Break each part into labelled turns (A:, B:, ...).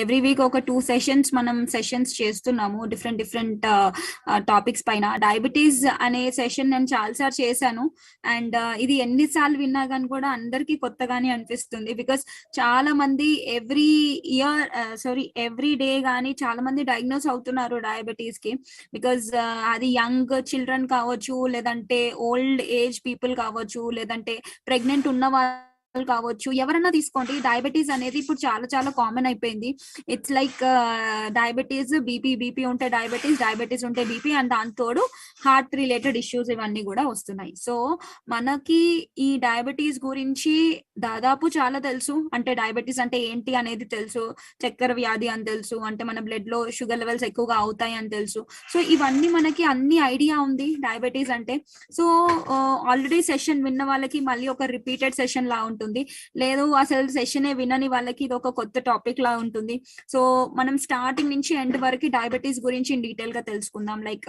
A: Every week ఒక 2 sessions మనం sessions చేస్తున్నాము డిఫరెంట్ టాపిక్స్ పైన. డయాబెటీస్ అనే సెషన్ నేను చాలాసార్లు చేశాను అండ్ ఇది ఎన్నిసార్లు విన్నా కానీ కూడా అందరికీ కొత్తగానే అనిపిస్తుంది. బికాస్ చాలా మంది ఎవ్రీ డే కానీ చాలా మంది డయాగ్నోస్ అవుతున్నారు డయాబెటీస్ కి. బికాస్ అది యంగ్ చిల్డ్రన్ కావచ్చు, లేదంటే ఓల్డ్ ఏజ్ పీపుల్ కావచ్చు, లేదంటే ప్రెగ్నెంట్ ఉన్న కావచ్చు, ఎవరన్నా తీసుకోండి. డయాబెటీస్ అనేది ఇప్పుడు చాలా చాలా కామన్ అయిపోయింది. ఇట్స్ లైక్ డయాబెటీస్, బీపీ ఉంటే డయాబెటీస్ ఉంటే బీపీ, అండ్ దాంతోడు హార్ట్ రిలేటెడ్ ఇష్యూస్ ఇవన్నీ కూడా వస్తున్నాయి. సో మనకి ఈ డయాబెటీస్ గురించి దాదాపు చాలా తెలుసు. అంటే డయాబెటీస్ అంటే ఏంటి అనేది తెలుసు, చక్కెర వ్యాధి అని తెలుసు, అంటే మన బ్లడ్ లో షుగర్ లెవెల్స్ ఎక్కువగా అవుతాయి అని తెలుసు. సో ఇవన్నీ మనకి అన్ని ఐడియా ఉంది డయాబెటీస్ అంటే. సో ఆల్రెడీ సెషన్ విన్న వాళ్ళకి మళ్ళీ ఒక రిపీటెడ్ సెషన్ లా ఉంటుంది, లేదు అసలు సెషనే వినని వాళ్ళకి ఇది ఒక కొత్త టాపిక్ లా ఉంటుంది. సో మనం స్టార్టింగ్ నుంచి ఎండ్ వరకు డయాబెటీస్ గురించి డీటెయిల్ గా తెలుసుకుందాం. లైక్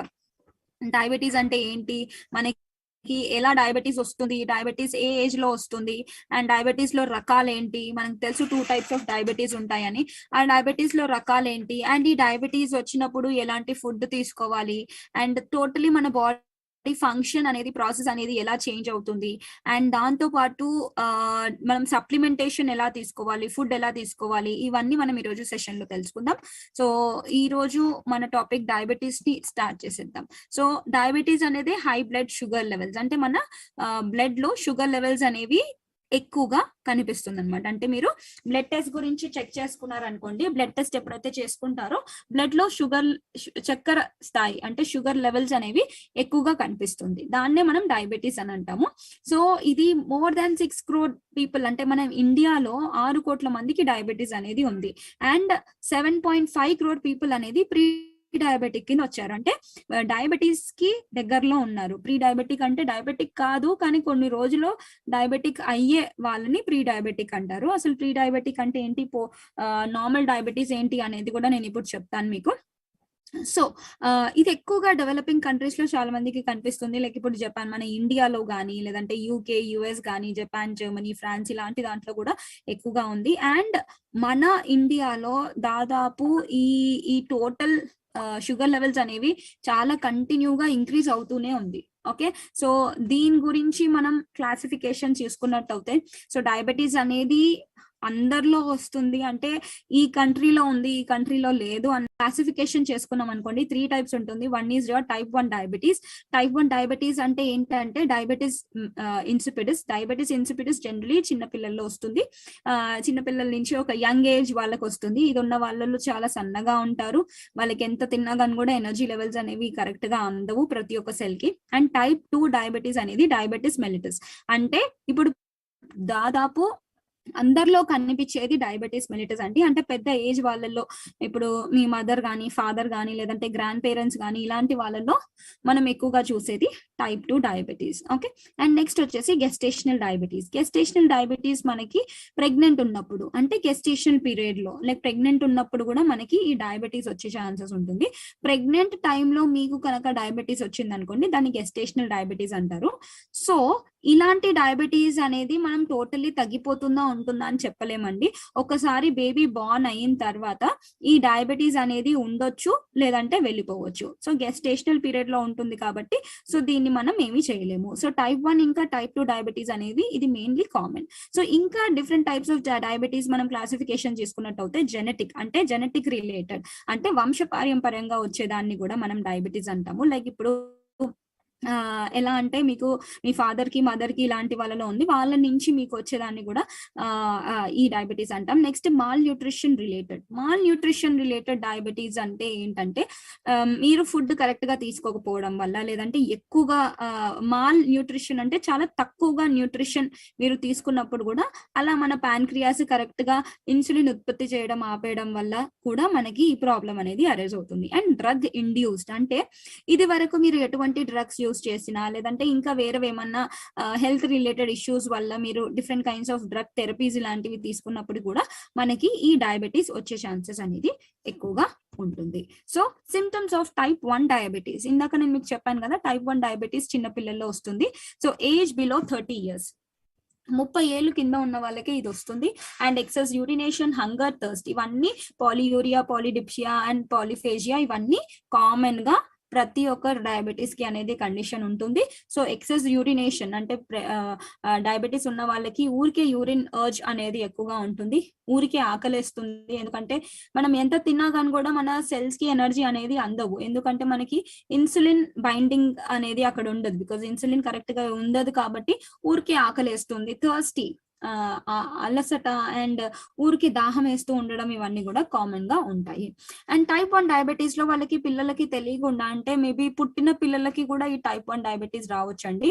A: డయాబెటీస్ అంటే ఏంటి, మనకి ఎలా డయాబెటీస్ వస్తుంది, డయాబెటీస్ ఏ ఏజ్ లో వస్తుంది, అండ్ డయాబెటీస్ లో రకాలు ఏంటి. మనకు తెలుసు 2 types ఆఫ్ డయాబెటీస్ ఉంటాయని. ఆ డయాబెటీస్ లో రకాలు ఏంటి, అండ్ ఈ డయాబెటీస్ వచ్చినప్పుడు ఎలాంటి ఫుడ్ తీసుకోవాలి, అండ్ టోటలీ మన బాడీ ఫంక్షన్ అనేది ప్రాసెస్ అనేది ఎలా చేంజ్ అవుతుంది, అండ్ దాంతో పాటు మనం సప్లిమెంటేషన్ ఎలా తీసుకోవాలి, ఫుడ్ ఎలా తీసుకోవాలి, ఇవన్నీ మనం ఈరోజు సెషన్ లో తెలుసుకుందాం. సో ఈ రోజు మన టాపిక్ డయాబెటీస్ ని స్టార్ట్ చేసేద్దాం. సో డయాబెటీస్ అనేది హై బ్లడ్ షుగర్ లెవెల్స్, అంటే మన బ్లడ్ లో షుగర్ లెవెల్స్ అనేవి ఎక్కువగా కనిపిస్తుంది అనమాట. అంటే మీరు బ్లడ్ టెస్ట్ గురించి చెక్ చేసుకున్నారు అనుకోండి, బ్లడ్ టెస్ట్ ఎప్పుడైతే చేసుకుంటారో బ్లడ్ లో చక్కెర స్థాయి అంటే షుగర్ లెవెల్స్ అనేవి ఎక్కువగా కనిపిస్తుంది. దాన్నే మనం డయాబెటీస్ అని అంటాము. సో ఇది మోర్ దాన్ 6 crore పీపుల్, అంటే మనం ఇండియాలో 6 కోట్ల మందికి డయాబెటీస్ అనేది ఉంది. అండ్ 7.5 crore పీపుల్ అనేది ప్రీ డయాబెటిక్ కింద వచ్చారు, అంటే డయాబెటీస్ కి దగ్గరలో ఉన్నారు. ప్రీ డయాబెటిక్ అంటే డయాబెటిక్ కాదు, కానీ కొన్ని రోజులు డయాబెటిక్ అయ్యే వాళ్ళని ప్రీ డయాబెటిక్ అంటారు. అసలు ప్రీ డయాబెటిక్ అంటే ఏంటి, నార్మల్ డయాబెటీస్ ఏంటి అనేది కూడా నేను ఇప్పుడు చెప్తాను మీకు. సో ఇది ఎక్కువగా డెవలపింగ్ కంట్రీస్ లో చాలా మందికి కనిపిస్తుంది. లైక్ ఇప్పుడు జపాన్, మన ఇండియాలో కానీ, లేదంటే యూకే, యుఎస్ కానీ, జపాన్, జర్మనీ, ఫ్రాన్స్ ఇలాంటి దాంట్లో కూడా ఎక్కువగా ఉంది. అండ్ మన ఇండియాలో దాదాపు ఈ టోటల్ షుగర్ లెవెల్స్ అనేవి చాలా కంటిన్యూగా ఇంక్రీజ్ అవుతూనే ఉంది. ఓకే, సో దీని గురించి మనం క్లాసిఫికేషన్ చూసుకున్నట్టయితే, సో డయాబెటీస్ అనేది అందరిలో వస్తుంది, అంటే ఈ కంట్రీలో ఉంది, ఈ కంట్రీలో లేదు అని క్లాసిఫికేషన్ చేసుకున్నాం అనుకోండి. 3 types ఉంటుంది. One is your type 1 diabetes. Type 1 diabetes అంటే ఏంటంటే డయాబెటీస్ ఇన్సిపిడిస్ జనరలీ చిన్నపిల్లల్లో వస్తుంది. చిన్నపిల్లల నుంచి ఒక యంగ్ ఏజ్ వాళ్ళకి వస్తుంది. ఇది ఉన్న వాళ్ళు చాలా సన్నగా ఉంటారు, వాళ్ళకి ఎంత తిన్నా కానీ కూడా ఎనర్జీ లెవెల్స్ అనేవి కరెక్ట్ గా అందవు ప్రతి ఒక్క సెల్ కి. అండ్ టైప్ 2 డయాబెటీస్ అనేది డయాబెటీస్ మెలిటస్, అంటే ఇప్పుడు దాదాపు అందరిలో కనిపించేది డయాబెటీస్ మెలిటస్ అండి. అంటే పెద్ద ఏజ్ వాళ్ళల్లో, ఇప్పుడు మీ మదర్ కానీ, ఫాదర్ కానీ, లేదంటే గ్రాండ్ పేరెంట్స్ కానీ, ఇలాంటి వాళ్ళల్లో మనం ఎక్కువగా చూసేది type 2 diabetes. Okay, and next వచ్చేసి గెస్టేషనల్ డయాబెటీస్. గెస్టేషనల్ డయాబెటీస్ మనకి ప్రెగ్నెంట్ ఉన్నప్పుడు, అంటే గెస్టేషనల్ పీరియడ్ లో, లైక్ ప్రెగ్నెంట్ ఉన్నప్పుడు కూడా మనకి ఈ డయాబెటీస్ వచ్చే ఛాన్సెస్ ఉంటుంది. ప్రెగ్నెంట్ టైంలో మీకు కనుక డయాబెటీస్ వచ్చింది అనుకోండి, దాన్ని గెస్టేషనల్ డయాబెటీస్ అంటారు. సో ఇలాంటి డయాబెటీస్ అనేది మనం టోటల్లీ తగ్గిపోతుందా ఉంటుందా అని చెప్పలేమండి. ఒకసారి బేబీ బార్న్ అయిన తర్వాత ఈ డయాబెటీస్ అనేది ఉండొచ్చు, లేదంటే వెళ్ళిపోవచ్చు. సో గెస్టేషనల్ పీరియడ్ లో ఉంటుంది కాబట్టి సో దీన్ని మనం ఏమీ చేయలేము. సో టైప్ 1 ఇంకా టైప్ 2 డయాబెటీస్ అనేది ఇది మెయిన్లీ కామన్. సో ఇంకా డిఫరెంట్ టైప్స్ ఆఫ్ డయాబెటీస్ మనం క్లాసిఫికేషన్ చేసుకున్నట్టయితే జెనెటిక్, అంటే జెనెటిక్ రిలేటెడ్, అంటే వంశపారంపర్యంగా వచ్చేదాన్ని కూడా మనం డయాబెటీస్ అంటాము. లైక్ ఇప్పుడు ఎలా అంటే మీకు మీ ఫాదర్ కి, మదర్ కి ఇలాంటి వాళ్ళలో ఉంది, వాళ్ళ నుంచి మీకు వచ్చేదాన్ని కూడా ఈ డయాబెటీస్ అంటాం. Next mall nutrition related diabetes అంటే ఏంటంటే మీరు ఫుడ్ కరెక్ట్ గా తీసుకోకపోవడం వల్ల, లేదంటే ఎక్కువగా మాల్ న్యూట్రిషన్ అంటే చాలా తక్కువగా న్యూట్రిషన్ మీరు తీసుకున్నప్పుడు కూడా అలా మన ప్యాన్క్రియాస్ కరెక్ట్ గా ఇన్సులిన్ ఉత్పత్తి చేయడం ఆపేయడం వల్ల కూడా మనకి ఈ ప్రాబ్లం అనేది అరైజ్ అవుతుంది. అండ్ డ్రగ్ ఇండ్యూస్డ్, అంటే ఇది వరకు మీరు ఎటువంటి డ్రగ్స్ యూస్ చేసినా, లేదంటే ఇంకా వేరే ఏమన్నా హెల్త్ రిలేటెడ్ ఇష్యూస్ వల్ల మీరు different kinds of drug therapies ఇలాంటివి తీసుకున్నప్పుడు కూడా మనకి ఈ డయాబెటీస్ వచ్చే ఛాన్సెస్ అనేది ఎక్కువగా ఉంటుంది. So symptoms of type 1 diabetes, ఇందాక నేను మీకు చెప్పాను కదా, టైప్ 1 డయాబెటీస్ చిన్న పిల్లల్లో వస్తుంది. సో ఏజ్ బిలో 30 years, 30 ఏళ్ళు కింద ఉన్న వాళ్ళకే ఇది వస్తుంది. And excess urination, hunger, thirst ఇవన్నీ పాలియూరియా, పాలిడిప్షియా అండ్ పాలిఫేజియా ఇవన్నీ కామన్ గా ప్రతి ఒక్క డయాబెటీస్ కి అనేది కండిషన్ ఉంటుంది. సో ఎక్సెస్ యూరినేషన్ అంటే డయాబెటీస్ ఉన్న వాళ్ళకి ఊరికే యూరిన్ అర్జ్ అనేది ఎక్కువగా ఉంటుంది, ఊరికే ఆకలేస్తుంది. ఎందుకంటే మనం ఎంత తిన్నా కానీ కూడా మన సెల్స్ కి ఎనర్జీ అనేది అందవు, ఎందుకంటే మనకి ఇన్సులిన్ బైండింగ్ అనేది అక్కడ ఉండదు, బికాజ్ ఇన్సులిన్ కరెక్ట్ గా ఉండదు కాబట్టి ఊరికే ఆకలేస్తుంది, థర్స్టీ, అలసట అండ్ ఊరికి దాహం వేస్తూ ఉండడం ఇవన్నీ కూడా కామన్ గా ఉంటాయి. అండ్ టైప్ 1 డయాబెటీస్ లో వాళ్ళకి పిల్లలకి తెలియకుండా, అంటే మేబీ పుట్టిన పిల్లలకి కూడా ఈ టైప్ 1 డయాబెటీస్ రావచ్చండి.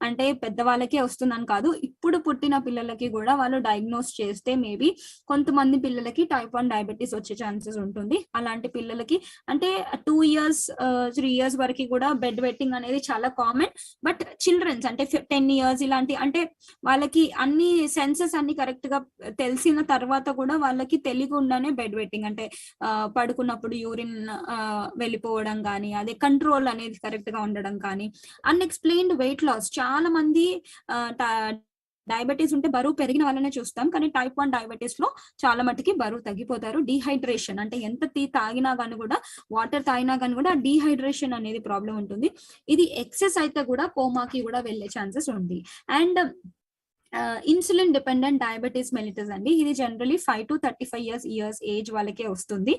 A: అంటే పెద్దవాళ్ళకే వస్తుందని కాదు, ఇప్పుడు పుట్టిన పిల్లలకి కూడా వాళ్ళు డయాగ్నోస్ చేస్తే మేబీ కొంతమంది పిల్లలకి టైప్ 1 డయాబెటీస్ వచ్చే ఛాన్సెస్ ఉంటుంది. అలాంటి పిల్లలకి అంటే 2 years 3 years వరకు కూడా బెడ్ వెట్టింగ్ అనేది చాలా కామన్. బట్ చిల్డ్రన్స్ అంటే 10 years ఇలాంటి, అంటే వాళ్ళకి అన్ని సెన్సెస్ అన్ని కరెక్ట్ గా తెలిసిన తర్వాత కూడా వాళ్ళకి తెలియకుండానే బెడ్ వెట్టింగ్ అంటే పడుకున్నప్పుడు యూరిన్ వెళ్ళిపోవడం కానీ, అదే కంట్రోల్ అనేది కరెక్ట్ గా ఉండడం కానీ, అన్ఎక్స్ప్లెయిన్డ్ వెయిట్ లాస్. చాలా మంది డయాబెటీస్ ఉంటే బరువు పెరిగిన వాళ్ళనే చూస్తాం, కానీ టైప్ 1 డయాబెటీస్ లో చాలా మటుకి బరువు తగ్గిపోతారు. డీహైడ్రేషన్ అంటే ఎంత తాగినా కానీ కూడా, వాటర్ తాగినా కానీ కూడా డీహైడ్రేషన్ అనేది ప్రాబ్లం ఉంటుంది. ఇది ఎక్సెస్ అయితే కూడా కోమాకి కూడా వెళ్ళే ఛాన్సెస్ ఉంది. And insulin dependent diabetes mellitus అండి, ఇది జనరలీ 5 to 35 years ఏజ్ వాళ్ళకే వస్తుంది.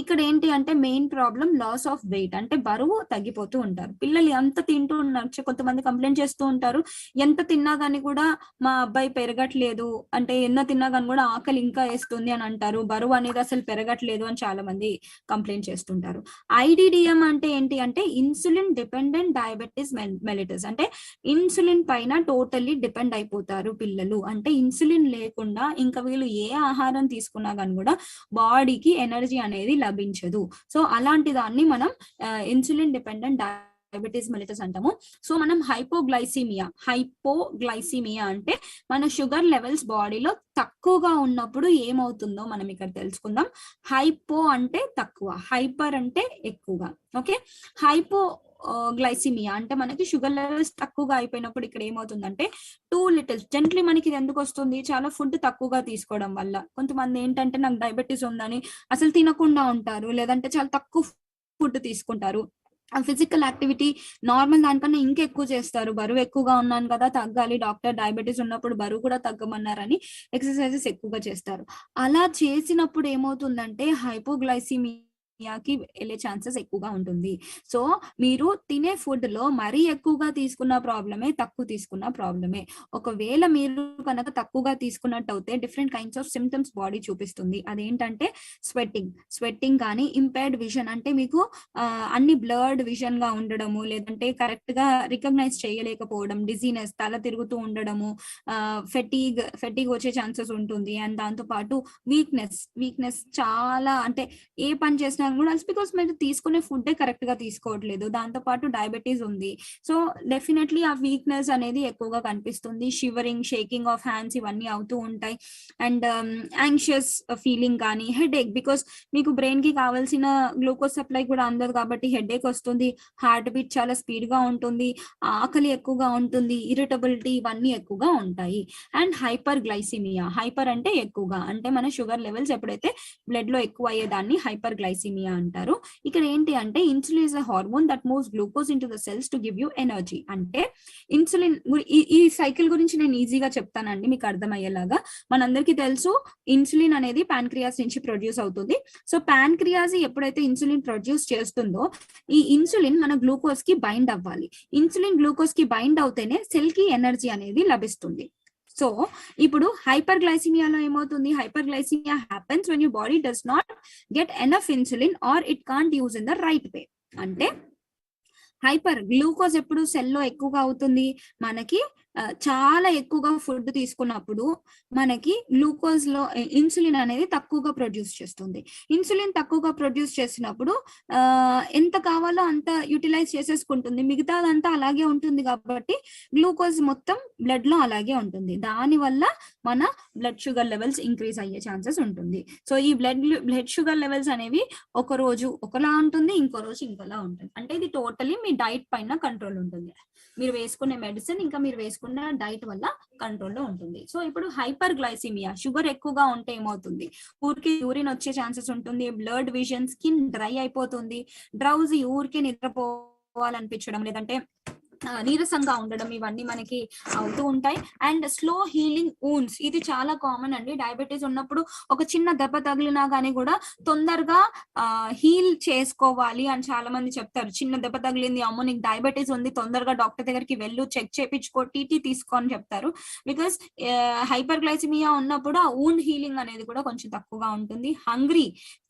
A: ఇక్కడ ఏంటి అంటే main problem loss of weight, అంటే బరువు తగ్గిపోతూ ఉంటారు పిల్లలు. ఎంత తింటూ ఉన్నారు, కొంతమంది కంప్లైంట్ చేస్తూ ఉంటారు, ఎంత తిన్నా కానీ కూడా మా అబ్బాయి పెరగట్లేదు, అంటే ఎన్న తిన్నా కానీ కూడా ఆకలి ఇంకా వేస్తుంది అని అంటారు, బరువు అనేది అసలు పెరగట్లేదు అని చాలా మంది కంప్లైంట్ చేస్తుంటారు. ఐడిడిఎం అంటే ఏంటి అంటే ఇన్సులిన్ డిపెండెంట్ డయాబెటీస్ మెలిటస్, అంటే ఇన్సులిన్ పైన టోటల్లీ డిపెండ్ అయిపోతారు పిల్లలు. అంటే ఇన్సులిన్ లేకుండా ఇంకా వీళ్ళు ఏ ఆహారం తీసుకున్నా కానీ కూడా బాడీకి ఎనర్జీ అనేది లభించదు. సో అలాంటి దాన్ని మనం ఇన్సులిన్ డిపెండెంట్ డయాబెటీస్ మెలిటస్ అంటాము. సో మనం హైపోగ్లైసీమియా అంటే మన షుగర్ లెవెల్స్ బాడీలో తక్కువగా ఉన్నప్పుడు ఏమవుతుందో మనం ఇక్కడ తెలుసుకుందాం. హైపో అంటే తక్కువ, హైపర్ అంటే ఎక్కువగా. ఓకే, గ్లైసిమియా అంటే మనకి షుగర్ లెవెల్స్ తక్కువగా అయిపోయినప్పుడు ఇక్కడ ఏమవుతుందంటే టూ లిటిల్స్ జెంట్లీ. మనకి ఇది ఎందుకు వస్తుంది, చాలా ఫుడ్ తక్కువగా తీసుకోవడం వల్ల. కొంతమంది ఏంటంటే నాకు డయాబెటీస్ ఉందని అసలు తినకుండా ఉంటారు, లేదంటే చాలా తక్కువ ఫుడ్ తీసుకుంటారు. ఫిజికల్ యాక్టివిటీ నార్మల్ దానికన్నా ఇంకా ఎక్కువ చేస్తారు, బరువు ఎక్కువగా ఉన్నాను కదా తగ్గాలి, డాక్టర్ డయాబెటీస్ ఉన్నప్పుడు బరువు కూడా తగ్గమన్నారని ఎక్సర్సైజెస్ ఎక్కువగా చేస్తారు. అలా చేసినప్పుడు ఏమవుతుందంటే హైపోగ్లైసిమియాకి వెళ్ళే ఛాన్సెస్ ఎక్కువగా ఉంటుంది. సో మీరు తినే ఫుడ్ లో మరీ ఎక్కువగా తీసుకున్న ప్రాబ్లమే, తక్కువ తీసుకున్న ప్రాబ్లమే. ఒకవేళ మీరు కనుక తక్కువగా తీసుకున్నట్టు అయితే different kinds of symptoms body చూపిస్తుంది. అదేంటంటే స్వెట్టింగ్ కానీ, ఇంపైర్డ్ విజన్ అంటే మీకు అన్ని బ్లర్డ్ విజన్ గా ఉండడము, లేదంటే కరెక్ట్ గా రికగ్నైజ్ చేయలేకపోవడం, డిజీనెస్, తల తిరుగుతూ ఉండడము, ఫెటీగ్ వచ్చే ఛాన్సెస్ ఉంటుంది. అండ్ దాంతో పాటు వీక్నెస్ చాలా, అంటే ఏ పని చేసినా కూడా బికాస్ మీరు తీసుకునే ఫుడ్ కరెక్ట్ గా తీసుకోవట్లేదు, దాంతో పాటు డయాబెటీస్ ఉంది. సో డెఫినెట్లీ ఆ వీక్నెస్ అనేది ఎక్కువగా కనిపిస్తుంది. షివరింగ్, షేకింగ్ ఆఫ్ హ్యాండ్స్ ఇవన్నీ అవుతూ ఉంటాయి. అండ్ యాంగ్షియస్ ఫీలింగ్ కానీ, హెడేక్, బికాస్ మీకు బ్రెయిన్ కి కావాల్సిన గ్లూకోజ్ సప్లై కూడా అందదు కాబట్టి హెడేక్ వస్తుంది, హార్ట్ బీట్ చాలా స్పీడ్ గా ఉంటుంది, ఆకలి ఎక్కువగా ఉంటుంది, ఇరిటబిలిటీ ఇవన్నీ ఎక్కువగా ఉంటాయి. అండ్ హైపర్ హైపర్ అంటే ఎక్కువగా, అంటే మన షుగర్ లెవెల్స్ ఎప్పుడైతే బ్లడ్ లో ఎక్కువ అయ్యేదాన్ని హైపర్ గ్లైసిమియా అంటారు. ఇక్కడ ఏంటి అంటే insulin is a hormone that moves glucose into the cells to give you energy. అంటే ఇన్సులిన్, ఈ సైకిల్ గురించి నేను ఈజీగా చెప్తానండి మీకు అర్థమయ్యేలాగా. మనందరికీ తెలుసు ఇన్సులిన్ అనేది ప్యాన్క్రియాస్ నుంచి ప్రొడ్యూస్ అవుతుంది. సో ప్యాన్క్రియాస్ ఎప్పుడైతే ఇన్సులిన్ ప్రొడ్యూస్ చేస్తుందో ఈ ఇన్సులిన్ మన గ్లూకోజ్ కి బైండ్ అవ్వాలి. ఇన్సులిన్ గ్లూకోజ్ కి బైండ్ అవుతేనే సెల్ కి ఎనర్జీ అనేది లభిస్తుంది. సో ఇప్పుడు హైపర్ గ్లైసిమియాలో ఏమవుతుంది, hyperglycaemia happens when your body does not get enough insulin or it can't use in the right way. అంటే హైపర్ గ్లూకోజ్ ఎప్పుడు సెల్లో ఎక్కువగా అవుతుంది, మనకి చాలా ఎక్కువగా ఫుడ్ తీసుకున్నప్పుడు మనకి గ్లూకోజ్ లో ఇన్సులిన్ అనేది తక్కువగా ప్రొడ్యూస్ చేస్తుంది. ఇన్సులిన్ తక్కువగా ప్రొడ్యూస్ చేసినప్పుడు ఎంత కావాలో అంత యూటిలైజ్ చేసేసుకుంటుంది, మిగతాదంతా అలాగే ఉంటుంది కాబట్టి గ్లూకోజ్ మొత్తం బ్లడ్ లో అలాగే ఉంటుంది. దానివల్ల మన బ్లడ్ షుగర్ లెవెల్స్ ఇంక్రీజ్ అయ్యే ఛాన్సెస్ ఉంటుంది. సో ఈ బ్లడ్ షుగర్ లెవెల్స్ అనేవి ఒక రోజు ఒకలా ఉంటుంది, ఇంకో రోజు ఇంకోలా ఉంటుంది. అంటే ఇది టోటలీ మీ డైట్ పైన కంట్రోల్ ఉంటుంది, మీరు వేసుకునే మెడిసిన్ ఇంకా మీరు వేసుకునే తీసుకున్న డైట్ వల్ల కంట్రోల్లో ఉంటుంది. సో ఇప్పుడు హైపర్ గ్లైసిమియా, షుగర్ ఎక్కువగా ఉంటే ఏమవుతుంది, ఊరికి యూరిన్ వచ్చే ఛాన్సెస్ ఉంటుంది, బ్లడ్ విజన్, స్కిన్ డ్రై అయిపోతుంది, డ్రౌజీ, ఊరికి నిద్రపోవాలనిపించడం, లేదంటే నీరసంగా ఉండడం, ఇవన్నీ మనకి అవుతూ ఉంటాయి. అండ్ స్లో హీలింగ్ వూండ్స్, ఇది చాలా కామన్ అండి. డయాబెటీస్ ఉన్నప్పుడు ఒక చిన్న దెబ్బ తగిలినా కానీ కూడా తొందరగా హీల్ చేసుకోవాలి అని చాలా మంది చెప్తారు. చిన్న దెబ్బ తగిలింది, అమ్మో నీకు డయాబెటీస్ ఉంది, తొందరగా డాక్టర్ దగ్గరికి వెళ్ళు, చెక్ చేయించుకో, టీటీ తీసుకో అని చెప్తారు. బికాస్ హైపర్ గ్లైసిమియా ఉన్నప్పుడు ఆ వూండ్ హీలింగ్ అనేది కూడా కొంచెం తక్కువగా ఉంటుంది. హంగ్రీ,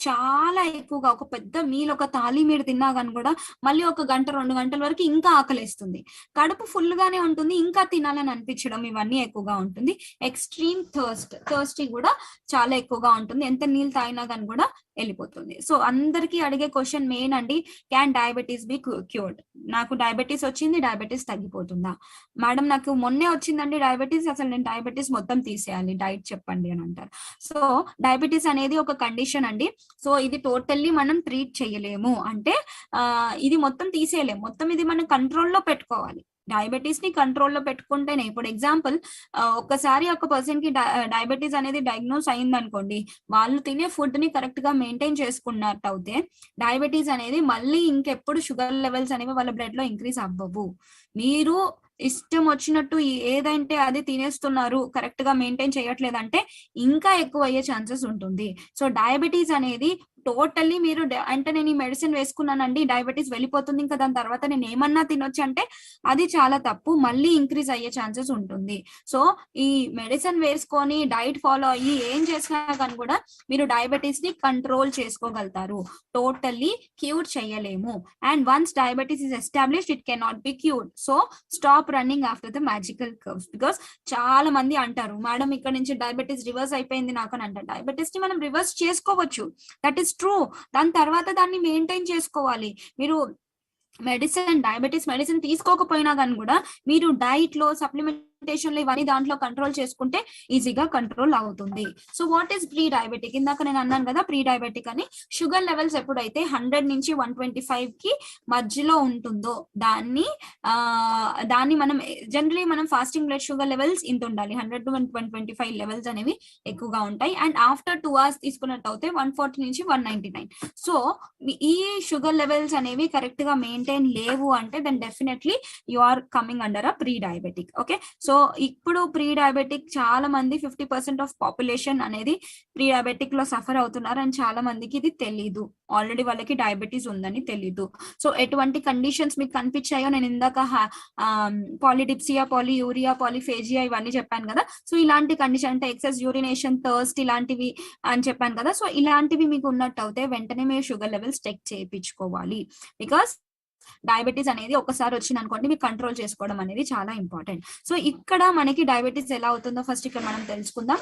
A: చాలా ఎక్కువగా, ఒక పెద్ద మీల్, ఒక తాళి మీరు తిన్నా కానీ కూడా మళ్ళీ 1 గంట 2 గంటల వరకు ఇంకా ఆకలేస్తుంది, కడుపు ఫుల్ గానే ఉంటుంది, ఇంకా తినాలని అనిపించడం, ఇవన్నీ ఎక్కువగా ఉంటుంది. ఎక్స్ట్రీమ్ థర్స్టీ కూడా చాలా ఎక్కువగా ఉంటుంది, ఎంత నీళ్ళు తాగినా కానీ కూడా వెళ్ళిపోతుంది. సో అందరికీ అడిగే క్వశ్చన్ మెయిన్ అండి, క్యాన్ డయాబెటీస్ బి క్యూర్డ్? నాకు డయాబెటీస్ వచ్చింది, డయాబెటీస్ తగ్గిపోతుందా? మేడం నాకు మొన్నే వచ్చిందండి డయాబెటీస్, అసలు నేను డయాబెటీస్ మొత్తం తీసేయాలి, డైట్ చెప్పండి అని అంటారు. సో డయాబెటీస్ అనేది ఒక కండిషన్ అండి. సో ఇది టోటల్లీ మనం ట్రీట్ చేయలేము, అంటే ఇది మొత్తం తీసేయలేము, మొత్తం ఇది మనం కంట్రోల్లో పెట్టుకోవాలి. డయాబెటీస్ ని కంట్రోల్లో పెట్టుకుంటేనే, ఇప్పుడు ఎగ్జాంపుల్ ఒక్కసారి ఒక పర్సన్ కి డయాబెటీస్ అనేది డయాగ్నోస్ అయింది అనుకోండి, వాళ్ళు తినే ఫుడ్ ని కరెక్ట్ గా మెయింటైన్ చేసుకున్నట్టు అయితే డయాబెటీస్ అనేది మళ్ళీ ఇంకెప్పుడు షుగర్ లెవెల్స్ అనేవి వాళ్ళ బ్లడ్ లో ఇంక్రీజ్ అవ్వవు. మీరు ఇష్టం వచ్చినట్టు ఏదంటే అది తినేస్తున్నారు, కరెక్ట్ గా మెయింటైన్ చేయట్లేదంటే ఇంకా ఎక్కువ అయ్యే ఛాన్సెస్ ఉంటుంది. సో డయాబెటీస్ అనేది టోటల్లీ మీరు అంటే నేను ఈ మెడిసిన్ వేసుకున్నానండి, డయాబెటీస్ వెళ్ళిపోతుంది, ఇంకా దాని తర్వాత నేను ఏమన్నా తినొచ్చు అంటే అది చాలా తప్పు, మళ్ళీ ఇంక్రీజ్ అయ్యే ఛాన్సెస్ ఉంటుంది. సో ఈ మెడిసిన్ వేసుకొని డైట్ ఫాలో అయ్యి ఏం చేసినా కానీ కూడా మీరు డయాబెటీస్ ని కంట్రోల్ చేసుకోగలుగుతారు, టోటల్లీ క్యూర్ చేయలేము. And once diabetes is established it can not be cured. So stop running after the magical curves. Because చాలా మంది అంటారు, మేడం ఇక్కడ నుంచి డయాబెటీస్ రివర్స్ అయిపోయింది నాకు అని అంటారు. డయాబెటీస్ ని మనం రివర్స్ చేసుకోవచ్చు, దట్ ఈస్ ట్రూ. దాని తర్వాత దాన్ని మెయింటైన్ చేసుకోవాలి. మీరు డయాబెటీస్ మెడిసిన్ తీసుకోకపోయినా కానీ కూడా మీరు డైట్ లో, సప్లిమెంటేషన్ లో, ఇవన్నీ దాంట్లో కంట్రోల్ చేసుకుంటే ఈజీగా కంట్రోల్ అవుతుంది. So what is pre diabetic? ఇందాక నేను అన్నాను కదా ప్రీ డయాబెటిక్ అని. షుగర్ లెవెల్స్ ఎప్పుడైతే 100 నుంచి 125 కి మధ్యలో ఉంటుందో దాన్ని మనం జనరలీ మనం ఫాస్టింగ్ బ్లడ్ షుగర్ లెవెల్స్ ఇంత ఉండాలి, 100 to 125 లెవెల్స్ అనేవి ఎక్కువగా ఉంటాయి. అండ్ ఆఫ్టర్ 2 hours తీసుకున్నట్టు అయితే 140 నుంచి 199. సో ఈ షుగర్ లెవెల్స్ అనేవి కరెక్ట్ గా మెయింటైన్ లేవు అంటే then definitely you are coming under a pre diabetic. Okay, so ఇప్పుడు ప్రీ డయాబెటిక్ చాలా మంది 50% ఆఫ్ పాపులేషన్ అనేది ప్రీ డయాబెటిక్ లో సఫర్ అవుతున్నారు, అండ్ చాలా మందికి ఇది తెలీదు, ఆల్రెడీ వాళ్ళకి డయాబెటీస్ ఉందని తెలీదు. సో ఎటువంటి కండిషన్స్ మీకు కనిపించాయో, నేను ఇందాక పాలిడిప్సియా, పాలియూరియా, పాలిఫేజియా ఇవన్నీ చెప్పాను కదా. సో ఇలాంటి కండిషన్ అంటే ఎక్సెస్ యూరినేషన్, థర్స్ట్ ఇలాంటివి అని చెప్పాను కదా. సో ఇలాంటివి మీకు ఉన్నట్టు అయితే వెంటనే మీరు షుగర్ లెవెల్స్ చెక్ చేయించుకోవాలి. బికాస్ డయాబెటీస్ అనేది ఒకసారి వచ్చింది అనుకోండి, మీకు కంట్రోల్ చేసుకోవడం అనేది చాలా ఇంపార్టెంట్. సో ఇక్కడ మనకి డయాబెటీస్ ఎలా అవుతుందో ఫస్ట్ ఇక్కడ మనం తెలుసుకుందాం.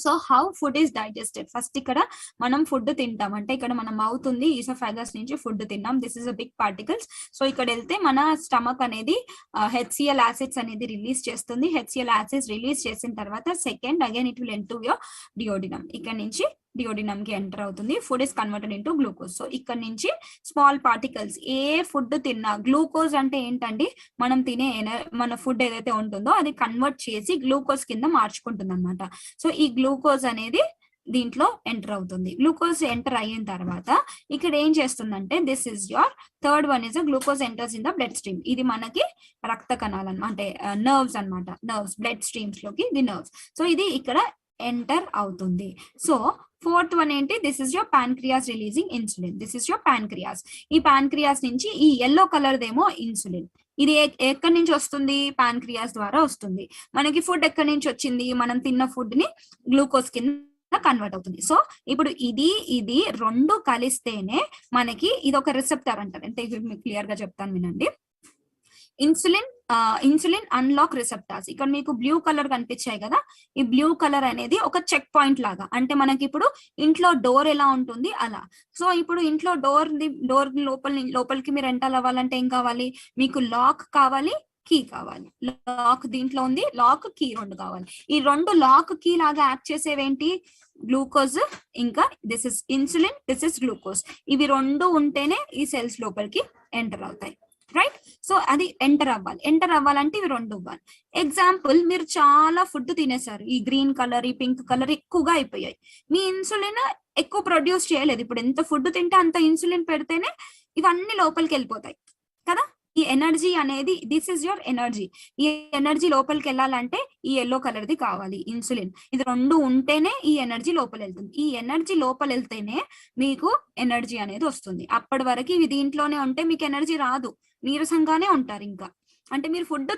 A: So how food is digested? First ఇక్కడ మనం ఫుడ్ తింటాం అంటే ఇక్కడ మన మౌత్ ఉంది, ఈసోఫాగస్ నుంచి ఫుడ్ తిన్నాం, this is a big particles. So ఇక్కడ వెళ్తే మన స్టమక్ అనేది హెచ్సిఎల్ యాసిడ్స్ అనేది రిలీజ్ చేస్తుంది. హెచ్సిఎల్ యాసిడ్స్ రిలీజ్ చేసిన తర్వాత second again it will enter your duodenum. ఇక్కడ నుంచి డియోడినం కి ఎంటర్ అవుతుంది. Food is converted into glucose. So ఇక్కడ నుంచి స్మాల్ పార్టికల్స్, ఏ ఫుడ్ తిన్నా, గ్లూకోజ్ అంటే ఏంటండి, మనం తినే మన ఫుడ్ ఏదైతే ఉంటుందో అది కన్వర్ట్ చేసి గ్లూకోజ్ కింద మార్చుకుంటుంది అనమాట. సో ఈ గ్లూకోజ్ అనేది దీంట్లో ఎంటర్ అవుతుంది. గ్లూకోజ్ ఎంటర్ అయిన తర్వాత ఇక్కడ ఏం చేస్తుందంటే, this is your third one is glucose enters in the blood stream. ఇది మనకి రక్త కణాలు అంటే నర్వ్స్ అనమాట, నర్వ్స్ బ్లడ్ స్ట్రీమ్స్ లోకి ది నర్వ్స్. సో ఇది ఇక్కడ ఎంటర్ అవుతుంది. సో ఫోర్త్ వన్ ఏంటి, this is your pancreas releasing insulin. This is your pancreas. ఈ ప్యాన్క్రియాస్ నుంచి ఈ ఎల్లో కలర్ దేమో ఇన్సులిన్. ఇది ఎక్కడి నుంచి వస్తుంది? ప్యాన్క్రియాస్ ద్వారా వస్తుంది. మనకి ఫుడ్ ఎక్కడి నుంచి వచ్చింది? మనం తిన్న ఫుడ్ ని గ్లూకోజ్ కింద కన్వర్ట్ అవుతుంది. సో ఇప్పుడు ఇది రెండు కలిస్తేనే మనకి ఇది ఒక రిసెప్టర్ అంటారు. అంటే మీకు క్లియర్ గా చెప్తాను వినండి. Insulin unlock receptors. ఇక్కడ మీకు బ్లూ కలర్ కనిపించాయి కదా, ఈ బ్లూ కలర్ అనేది ఒక చెక్ పాయింట్ లాగా, అంటే మనకి ఇప్పుడు ఇంట్లో డోర్ ఎలా ఉంటుంది అలా. సో ఇప్పుడు ఇంట్లో డోర్ లోపలికి మీరు ఎంటర్ అవ్వాలంటే ఏం కావాలి? మీకు లాక్ కావాలి, కీ కావాలి. లాక్ దీంట్లో ఉంది, లాక్ కీ రెండు కావాలి. ఈ రెండు లాక్ కీ లాగా యాక్ట్ చేసేవేంటి? గ్లూకోజ్ ఇంకా this is insulin, this is glucose. ఇవి రెండు ఉంటేనే ఈ సెల్స్ లోపలికి ఎంటర్ అవుతాయి. రైట్. సో అది ఎంటర్ అవ్వాలంటే ఇవి 2 ఇవ్వాలి. ఎగ్జాంపుల్, మీరు చాలా ఫుడ్ తినేసారు, ఈ గ్రీన్ కలర్ ఈ పింక్ కలర్ ఎక్కువగా అయిపోయాయి, మీ ఇన్సులిన్ ఎక్కువ ప్రొడ్యూస్ చేయలేదు. ఇప్పుడు ఎంత ఫుడ్ తింటే అంత ఇన్సులిన్ పెడితేనే ఇవన్నీ లోపలికి వెళ్ళిపోతాయి కదా. ఈ ఎనర్జీ అనేది, దిస్ ఇస్ యువర్ ఎనర్జీ. ఈ ఎనర్జీ లోపలికి వెళ్ళాలంటే ఈ ఎల్లో కలర్ ది కావాలి, ఇన్సులిన్. ఇది 2 ఉంటేనే ఈ ఎనర్జీ లోపల వెళ్తుంది. ఈ ఎనర్జీ లోపల వెళ్తేనే మీకు ఎనర్జీ అనేది వస్తుంది. అప్పటి వరకు ఇవి దీంట్లోనే ఉంటే మీకు ఎనర్జీ రాదు, నీరసంగానే ఉంటారు. ఇంకా అంటే మీరు ఫుడ్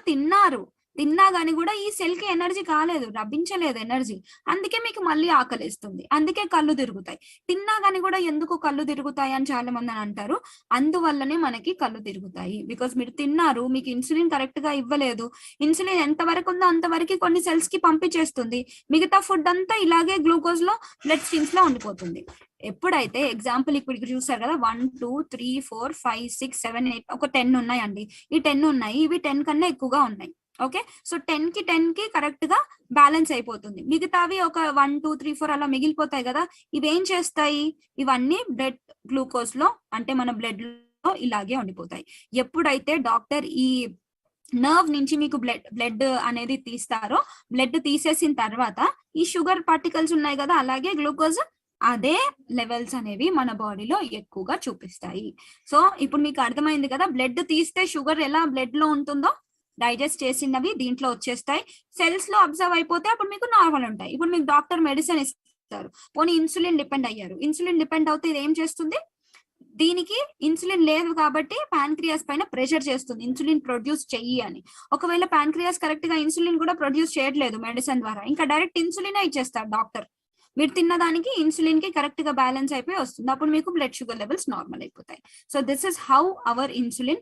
A: తిన్నా గానీ కూడా ఈ సెల్ కి ఎనర్జీ కాలేదు, లభించలేదు ఎనర్జీ, అందుకే మీకు మళ్ళీ ఆకలిస్తుంది, అందుకే కళ్ళు తిరుగుతాయి. తిన్నా గానీ కూడా ఎందుకు కళ్ళు తిరుగుతాయి అని చాలా మంది అంటారు. అందువల్లనే మనకి కళ్ళు తిరుగుతాయి, బికాస్ మీరు తిన్నారు, మీకు ఇన్సులిన్ కరెక్ట్ గా ఇవ్వలేదు. ఇన్సులిన్ ఎంత వరకు ఉందో అంతవరకు కొన్ని సెల్స్ కి పంపించేస్తుంది, మిగతా ఫుడ్ అంతా ఇలాగే గ్లూకోజ్ లో బ్లడ్ స్ట్రీమ్స్ లో ఉండిపోతుంది. ఎప్పుడైతే ఎగ్జాంపుల్ ఇప్పుడు చూస్తారు కదా, 1 2 3 4 5 6 7 8 ఒక 10 ఉన్నాయండి, ఈ 10 ఉన్నాయి, ఇవి 10 కన్నా ఎక్కువగా ఉన్నాయి. ఓకే, సో 10 కి కరెక్ట్ గా బ్యాలెన్స్ అయిపోతుంది. మిగతావి ఒక 1 2 3 4 అలా మిగిలిపోతాయి కదా. ఇవేం చేస్తాయి, ఇవన్నీ బ్లడ్ గ్లూకోజ్ లో అంటే మన బ్లడ్ లో ఇలాగే ఉండిపోతాయి. ఎప్పుడైతే డాక్టర్ ఈ నర్వ్ నుంచి మీకు బ్లడ్ అనేది తీస్తారో, బ్లడ్ తీసేసిన తర్వాత ఈ షుగర్ పార్టికల్స్ ఉన్నాయి కదా, అలాగే గ్లూకోజ్ అదే లెవెల్స్ అనేవి మన బాడీలో ఎక్కువగా చూపిస్తాయి. సో ఇప్పుడు మీకు అర్థమైంది కదా, బ్లడ్ తీస్తే షుగర్ ఎలా బ్లడ్ లో ఉంటుందో, డైజెస్ట్ చేసినవి దీంట్లో వచ్చేస్తాయి, సెల్స్ లో అబ్జర్వ్ అయిపోతే అప్పుడు మీకు నార్మల్ ఉంటాయి. ఇప్పుడు మీకు డాక్టర్ మెడిసిన్ ఇస్తారు, పోనీ ఇన్సులిన్ డిపెండ్ అయ్యారు, ఇన్సులిన్ డిపెండ్ అవుతే ఇది ఏం చేస్తుంది, దీనికి ఇన్సులిన్ లేదు కాబట్టి ప్యాన్క్రియాస్ పైన ప్రెషర్ చేస్తుంది, ఇన్సులిన్ ప్రొడ్యూస్ చెయ్యి అని. ఒకవేళ ప్యాన్క్రియాస్ కరెక్ట్ గా ఇన్సులిన్ కూడా ప్రొడ్యూస్ చేయట్లేదు మెడిసిన్ ద్వారా, ఇంకా డైరెక్ట్ ఇన్సులిన్ ఇచ్చేస్తారు డాక్టర్. మీరు తిన్నదానికి ఇన్సులిన్ కి కరెక్ట్ గా బ్యాలెన్స్ అయిపోయి వస్తుంది, అప్పుడు మీకు బ్లడ్ షుగర్ లెవెల్స్ నార్మల్ అయిపోతాయి. So this is how our insulin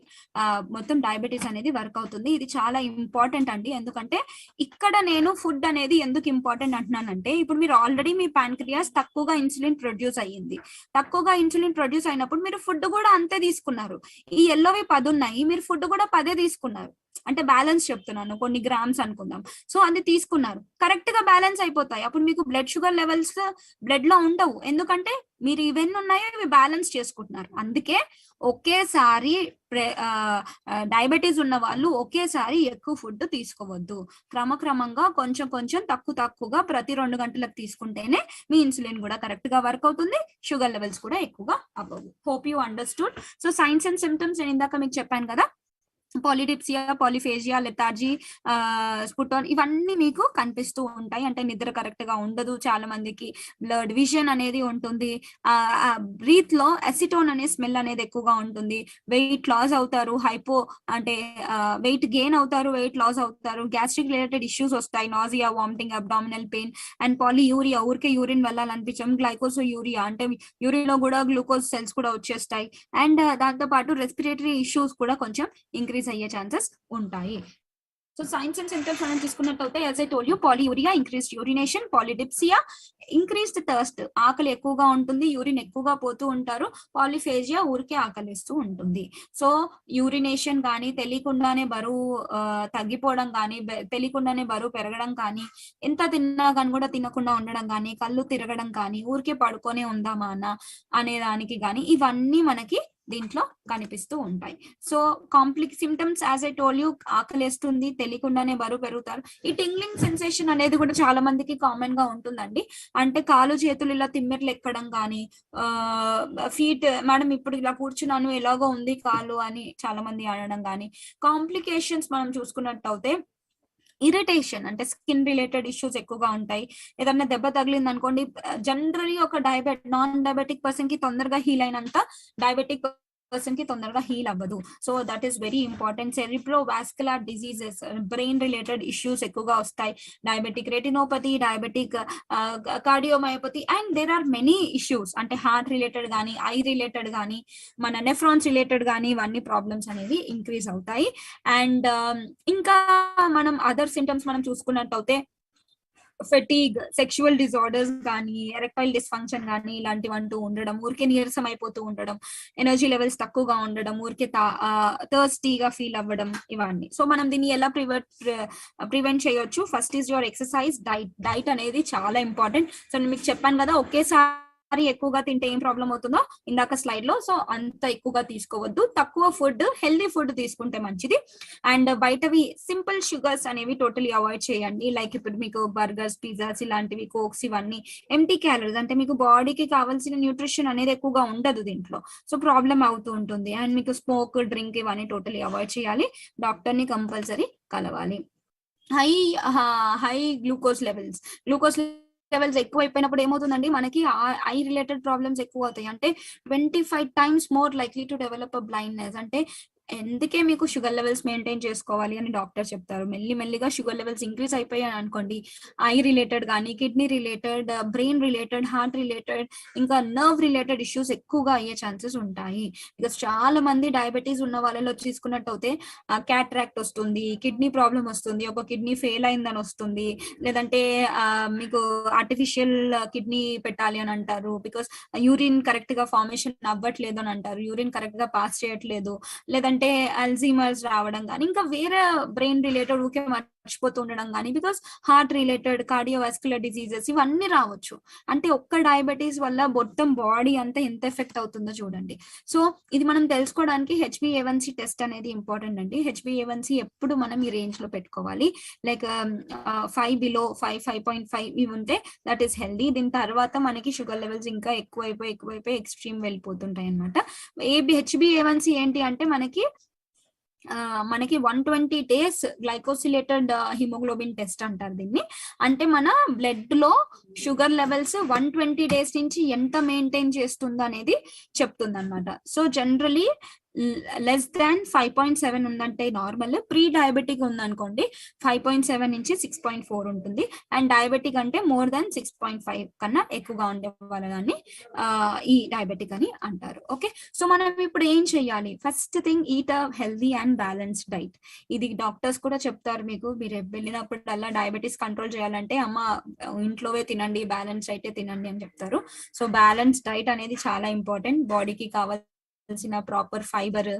A: మొత్తం డయాబెటీస్ అనేది వర్క్ అవుతుంది. ఇది చాలా ఇంపార్టెంట్ అండి, ఎందుకంటే ఇక్కడ నేను ఫుడ్ అనేది ఎందుకు ఇంపార్టెంట్ అంటున్నానంటే, ఇప్పుడు మీరు ఆల్రెడీ మీ ప్యాన్క్రియాస్ తక్కువగా ఇన్సులిన్ ప్రొడ్యూస్ అయ్యింది, తక్కువగా ఇన్సులిన్ ప్రొడ్యూస్ అయినప్పుడు మీరు ఫుడ్ కూడా అంతే తీసుకున్నారు. ఈ ఎల్లోవి 10 ఉన్నాయి, మీరు ఫుడ్ కూడా 10 తీసుకున్నారు, అంటే బ్యాలెన్స్ చెప్తున్నాను, కొన్ని గ్రామ్స్ అనుకుందాం. సో అది తీసుకున్నారు, కరెక్ట్ గా బ్యాలెన్స్ అయిపోతాయి, అప్పుడు మీకు బ్లడ్ షుగర్ లెవెల్స్ బ్లడ్ లో ఉండవు, ఎందుకంటే మీరు ఇవన్నీ ఉన్నాయో ఇవి బ్యాలెన్స్ చేసుకుంటున్నారు. అందుకే ఒకేసారి డయాబెటీస్ ఉన్న వాళ్ళు ఒకేసారి ఎక్కువ ఫుడ్ తీసుకోవద్దు, క్రమక్రమంగా కొంచెం కొంచెం తక్కువగా ప్రతి 2 గంటలకు తీసుకుంటేనే మీ ఇన్సులిన్ కూడా కరెక్ట్ గా వర్క్ అవుతుంది, షుగర్ లెవెల్స్ కూడా ఎక్కువగా అవ్వవు. Hope you understood. So science and symptoms నేను ఇందాక మీకు చెప్పాను కదా, పాలిడిప్సియా, పాలిఫేజియా, లెథార్జీ, స్పుటోన్, ఇవన్నీ మీకు కనిపిస్తూ ఉంటాయి. అంటే నిద్ర కరెక్ట్ గా ఉండదు, చాలా మందికి బ్లడ్ విజన్ అనేది ఉంటుంది, బ్రీత్ లో అసిటోన్ అనే స్మెల్ అనేది ఎక్కువగా ఉంటుంది, వెయిట్ లాస్ అవుతారు, హైపో అంటే వెయిట్ గెయిన్ అవుతారు, వెయిట్ లాస్ అవుతారు, గ్యాస్ట్రిక్ రిలేటెడ్ ఇష్యూస్ వస్తాయి, nausea, vomiting, abdominal pain and polyuria, ఊరికే యూరిన్ వెళ్ళాలనిపించడం, గ్లైకోసోయూరియా అంటే యూరిన్ లో కూడా గ్లూకోజ్ సెల్స్ కూడా వచ్చేస్తాయి, అండ్ దాంతో పాటు రెస్పిరేటరీ ఇష్యూస్ కూడా కొంచెం ఇంక్రీజ్ అయ్యే ఛాన్సెస్ ఉంటాయి. సో సైన్స్ అండ్ సిమ్టమ్స్ మనం తీసుకున్నట్లయితే, as I told you, polyuria, increased urination, polydipsia, increased thirst, ఆకలి ఎక్కువగా ఉంటుంది, యూరిన్ ఎక్కువగా పోతూ ఉంటారు, పాలిఫేజియా, ఊరికే ఆకలిస్తూ ఉంటుంది. సో యూరినేషన్ కానీ, తెలియకుండానే బరువు తగ్గిపోవడం కానీ, తెలియకుండానే బరువు పెరగడం కానీ, ఎంత తిన్నా కానీ కూడా తినకుండా ఉండడం కానీ, కళ్ళు తిరగడం కానీ, ఊరికే పడుకొని ఉందామా అనే దానికి కానీ, ఇవన్నీ మనకి దీంట్లో కనిపిస్తూ ఉంటాయి. So complex symptoms, as I told you, ఆకలేస్తుంది, తెలియకుండానే బరువు పెరుగుతారు. ఈ టింగ్లింగ్ సెన్సేషన్ అనేది కూడా చాలా మందికి కామన్ గా ఉంటుందండి, అంటే కాలు చేతులు ఇలా తిమ్మెర్లు ఎక్కడం కానీ, ఫీట్ మేడం ఇప్పుడు ఇలా కూర్చున్నాను ఎలాగో ఉంది కాలు అని చాలా మంది అనడం కానీ. కాంప్లికేషన్స్ మనం చూసుకున్నట్టయితే ఇరిటేషన్, అంటే స్కిన్ రిలేటెడ్ ఇష్యూస్ ఎక్కువగా ఉంటాయి, ఏదన్నా దెబ్బ తగిలింది అనుకోండి, జనరలీ ఒక నాన్ డయాబెటిక్ పర్సన్ కి తొందరగా హీల్ అయినంత డయాబెటిక్ పర్సన్ కి తొందరగా హీల్ అవ్వదు. So that is very important. Cerebrovascular diseases, brain related issues ఎక్కువగా వస్తాయి, diabetic retinopathy, diabetic cardiomyopathy, and there are many issues, అంటే హార్ట్ రిలేటెడ్ కానీ, ఐ రిలేటెడ్ కానీ, మన నెఫ్రాన్స్ రిలేటెడ్ కానీ, ఇవన్నీ ప్రాబ్లమ్స్ అనేవి ఇంక్రీజ్ అవుతాయి. అండ్ ఇంకా మనం అదర్ సిమ్టమ్స్ మనం చూసుకున్నట్టయితే, ఫెటీగ్, సెక్షువల్ డిజార్డర్స్ కానీ, ఎరెక్టైల్ డిస్ఫంక్షన్ కానీ, ఇలాంటివి అంటూ ఉండడం, ఊరికే నీరసం అయిపోతూ ఉండడం, ఎనర్జీ లెవెల్స్ తక్కువగా ఉండడం, ఊరికే థర్స్టీగా ఫీల్ అవ్వడం, ఇవన్నీ. సో మనం దీన్ని ఎలా ప్రివెంట్ చేయొచ్చు? First is your exercise, diet అనేది చాలా ఇంపార్టెంట్. సో నేను మీకు చెప్పాను కదా, ఒకేసారి ఎక్కువగా తింటే ఏం ప్రాబ్లం అవుతుందో ఇందాక స్లైడ్ లో, సో అంత ఎక్కువగా తీసుకోవద్దు. తక్కువ ఫుడ్, హెల్దీ ఫుడ్ తీసుకుంటే మంచిది. అండ్ బయటవి సింపుల్ షుగర్స్ అనేవి టోటలీ అవాయిడ్ చేయండి. లైక్ ఇప్పుడు మీకు బర్గర్స్, పిజ్జాస్ ఇలాంటివి, కోక్స్ ఇవన్నీ ఎంటీ క్యాలరీస్, అంటే మీకు బాడీకి కావాల్సిన న్యూట్రిషన్ అనేది ఎక్కువగా ఉండదు దీంట్లో, సో ప్రాబ్లం అవుతూ ఉంటుంది. అండ్ మీకు స్మోక్, డ్రింక్ ఇవన్నీ టోటలీ అవాయిడ్ చేయాలి. డాక్టర్ ని కంపల్సరీ కలవాలి. హై హై గ్లూకోజ్ లెవెల్స్ ఎక్కువ అయిపోయినప్పుడు ఏమవుతుందండి, మనకి ఐ రిలేటెడ్ ప్రాబ్లమ్స్ ఎక్కువ అవుతాయి. అంటే 25 times more likely to develop a blindness. అంటే ఎందుకే మీకు షుగర్ లెవెల్స్ మెయింటైన్ చేసుకోవాలి అని డాక్టర్ చెప్తారు. మెల్లిగా షుగర్ లెవెల్స్ ఇంక్రీజ్ అయిపోయాయి అనుకోండి, ఐ రిలేటెడ్ కానీ, kidney related, brain related, heart related, ఇంకా నర్వ్ రిలేటెడ్ ఇష్యూస్ ఎక్కువగా అయ్యే ఛాన్సెస్ ఉంటాయి. బికాస్ చాలా మంది డయాబెటీస్ ఉన్న వాళ్ళలో తీసుకున్నట్టయితే క్యాట్రాక్ట్ వస్తుంది, కిడ్నీ ప్రాబ్లం వస్తుంది, ఒక కిడ్నీ ఫెయిల్ అయిందని వస్తుంది, లేదంటే మీకు ఆర్టిఫిషియల్ కిడ్నీ పెట్టాలి అని అంటారు. బికాస్ యూరిన్ కరెక్ట్ గా ఫార్మేషన్ అవ్వట్లేదు అని అంటారు, యూరిన్ కరెక్ట్ గా పాస్ చేయట్లేదు, లేదంటే అల్జీమర్స్ రావడం కానీ, ఇంకా వేరే బ్రెయిన్ రిలేటెడ్ ఊకే మర్చిపోతూ ఉండడం కానీ, because heart related, cardiovascular diseases ఇవన్నీ రావచ్చు. అంటే ఒక్క డయాబెటీస్ వల్ల మొత్తం బాడీ అంతా ఎంత ఎఫెక్ట్ అవుతుందో చూడండి. సో ఇది మనం తెలుసుకోవడానికి HbA1c టెస్ట్ అనేది ఇంపార్టెంట్ అండి. HbA1c ఎప్పుడు మనం ఈ రేంజ్ లో పెట్టుకోవాలి, లైక్ 5 బిలో 5.5 ఇవి ఉంటే దట్ ఈస్ హెల్దీ. దీని తర్వాత మనకి షుగర్ లెవెల్స్ ఇంకా ఎక్కువైపోయి ఎక్స్ట్రీమ్ వెళ్ళిపోతుంటాయి అనమాట. HbA1c ఏంటి అంటే మనకి 120 days గ్లైకోసిలేటెడ్ హిమోగ్లోబిన్ టెస్ట్ అంటారు దీన్ని. అంటే మన బ్లడ్ లో షుగర్ లెవెల్స్ 120 days నుంచి ఎంత మెయింటైన్ చేస్తుందో అనేది చెప్తుంది అనమాట. సో జనరలీ లెస్ దాన్ 5.7 ఉందంటే నార్మల్, ప్రీ డయాబెటిక్ ఉందనుకోండి 5.7 నుంచి 6.4 ఉంటుంది. అండ్ డయాబెటిక్ అంటే మోర్ దాన్ 6.5 కన్నా ఎక్కువగా ఉండే వాళ్ళని ఈ డయాబెటిక్ అని అంటారు. ఓకే, సో మనం ఇప్పుడు ఏం చెయ్యాలి? First thing, eat a healthy and balanced diet. ఇది డాక్టర్స్ కూడా చెప్తారు మీకు, మీరు వెళ్ళినప్పుడల్లా డయాబెటీస్ కంట్రోల్ చేయాలంటే అమ్మ ఇంట్లోవే తినండి, బ్యాలెన్స్ డైటే తినండి అని చెప్తారు. సో బ్యాలెన్స్ డైట్ అనేది చాలా ఇంపార్టెంట్. బాడీకి కావాల్సిన proper fibre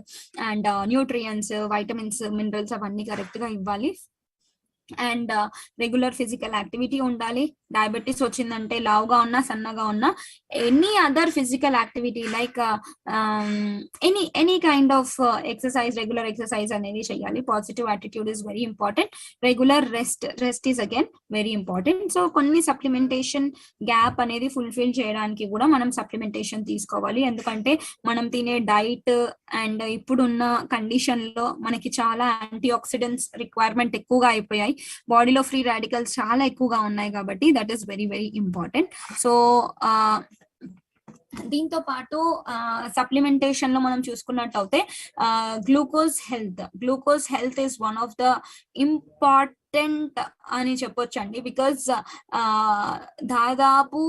A: and nutrients, vitamins, minerals అవన్నీ కరెక్ట్ గా ఇవ్వాలి. అండ్ రెగ్యులర్ ఫిజికల్ యాక్టివిటీ ఉండాలి. డయాబెటీస్ వచ్చిందంటే లావుగా ఉన్నా, సన్నగా ఉన్నా, any other physical activity like any kind of exercise, regular exercise అనేది చేయాలి. Positive attitude is very important. Regular rest is again very important. So కొన్ని సప్లిమెంటేషన్ గ్యాప్ అనేది ఫుల్ఫిల్ చేయడానికి కూడా మనం సప్లిమెంటేషన్ తీసుకోవాలి. ఎందుకంటే మనం తినే డైట్ అండ్ ఇప్పుడున్న కండిషన్ లో మనకి చాలా యాంటీ ఆక్సిడెంట్స్ రిక్వైర్మెంట్ ఎక్కువగా అయిపోయాయి, బాడీలో ఫ్రీ రాడికల్స్ చాలా ఎక్కువగా ఉన్నాయి కాబట్టి that is very very important. So దీంతో పాటు సప్లిమెంటేషన్ లో మనం చూసుకున్నట్టయితే glucose health is one of the important అని చెప్పొచ్చండి. బికాజ్ దాదాపు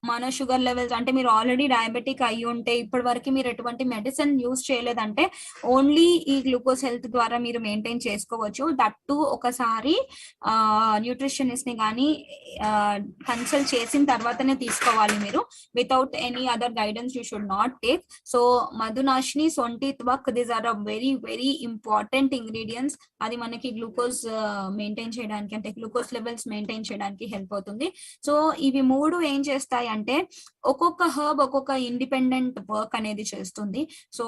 A: మన షుగర్ లెవెల్స్, అంటే మీరు ఆల్రెడీ డయాబెటిక్ అయ్యి ఉంటే ఇప్పటి వరకు మీరు ఎటువంటి మెడిసిన్ యూజ్ చేయలేదంటే ఓన్లీ ఈ గ్లూకోజ్ హెల్త్ ద్వారా మీరు మెయింటైన్ చేసుకోవచ్చు. దట్టు ఒకసారి న్యూట్రిషనిస్ట్ ని కానీ కన్సల్ట్ చేసిన తర్వాతనే తీసుకోవాలి మీరు. Without any other guidance you should not take. So మధునాశిని, సొంటి, త్వక్, these are very very important ingredients. అది మనకి గ్లూకోజ్ మెయింటైన్ చేయడానికి, అంటే గ్లూకోజ్ లెవెల్స్ మెయింటైన్ చేయడానికి హెల్ప్ అవుతుంది. సో ఇవి మూడు ఏం చేస్తాయి అంటే ఒక్కొక్క హర్బ్ ఒక్కొక్క ఇండిపెండెంట్ వర్క్ అనేది చేస్తుంది. సో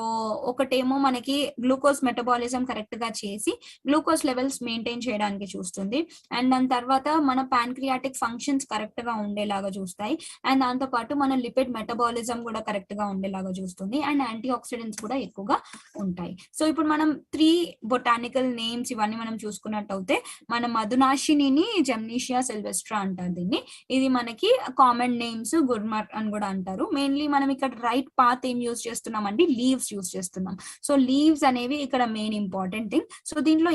A: ఒకటేమో మనకి గ్లూకోజ్ మెటబాలిజం కరెక్ట్ గా చేసి గ్లూకోజ్ లెవెల్స్ మెయింటైన్ చేయడానికి చూస్తుంది. అండ్ దాని తర్వాత మన ప్యాన్క్రియాటిక్ ఫంక్షన్స్ కరెక్ట్ గా ఉండేలాగా చూస్తాయి. అండ్ దాంతో పాటు మన లిపిడ్ మెటబాలిజం కూడా కరెక్ట్ గా ఉండేలాగా చూస్తుంది. అండ్ యాంటీ ఆక్సిడెంట్స్ కూడా ఎక్కువగా ఉంటాయి. సో ఇప్పుడు మనం 3 బొటానికల్ నేమ్స్ ఇవన్నీ మనం చూసుకున్నట్టయితే, మన మధునాశిని జెమ్నీషియా సిల్వెస్ట్రా అంటారు దీన్ని. ఇది మనకి కామన్ నేమ్స్ గుర్మర్ అని కూడా అంటారు. మెయిన్లీ మనం ఇక్కడ రైట్ పాత్ ఏం యూజ్ చేస్తున్నాం అంటే లీవ్స్ యూజ్ చేస్తున్నాం. సో లీవ్స్ అనేవి ఇక్కడ మెయిన్ ఇంపార్టెంట్ థింగ్. సో దీంట్లో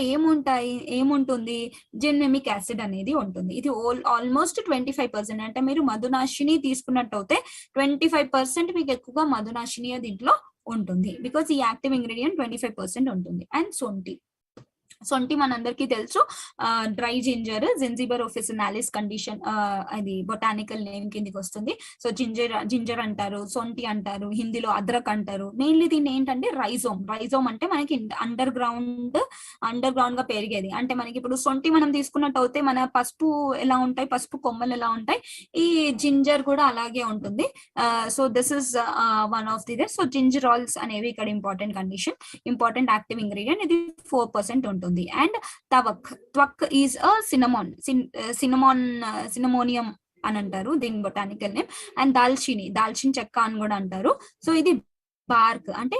A: ఏముంటుంది, జిన్నెమిక్ యాసిడ్ అనేది ఉంటుంది. ఇది ఆల్మోస్ట్ 25%. అంటే మీరు మధునాశిని తీసుకున్నట్టయితే 25% మీకు ఎక్కువగా మధునాశిని దీంట్లో ఉంటుంది. బికాస్ ఈ యాక్టివ్ ఇంగ్రీడియంట్ 25% ఉంటుంది. అండ్ సొంటి సొంటి మనందరికీ తెలుసు, డ్రై జింజర్, జింజిబర్ ఆఫిసినాలిస్ కండిషన్, అది బొటానికల్ నేమ్ కిందకి వస్తుంది. సో జింజర్ అంటారు, సొంటి అంటారు, హిందీలో అద్రక్ అంటారు. మెయిన్లీ దీన్ని ఏంటంటే రైజోమ్ అంటే మనకి అండర్ గ్రౌండ్ గా పెరిగేది. అంటే మనకి ఇప్పుడు సొంటి మనం తీసుకున్నట్టు అయితే మన పసుపు ఎలా ఉంటాయి, పసుపు కొమ్మలు ఎలా ఉంటాయి, ఈ జింజర్ కూడా అలాగే ఉంటుంది. So this is one of the so gingerols అనేవి ఇక్కడ ఇంపార్టెంట్ యాక్టివ్ ఇంగ్రీడియంట్. ఇది 4% ఉంటుంది. అండ్ త్వక్ ఈజ్ అ సినమోనియం అని అంటారు దీని బొటానికల్ నేమ్. అండ్ దాల్చిని చెక్క అని కూడా అంటారు. సో ఇది బార్క్ అంటే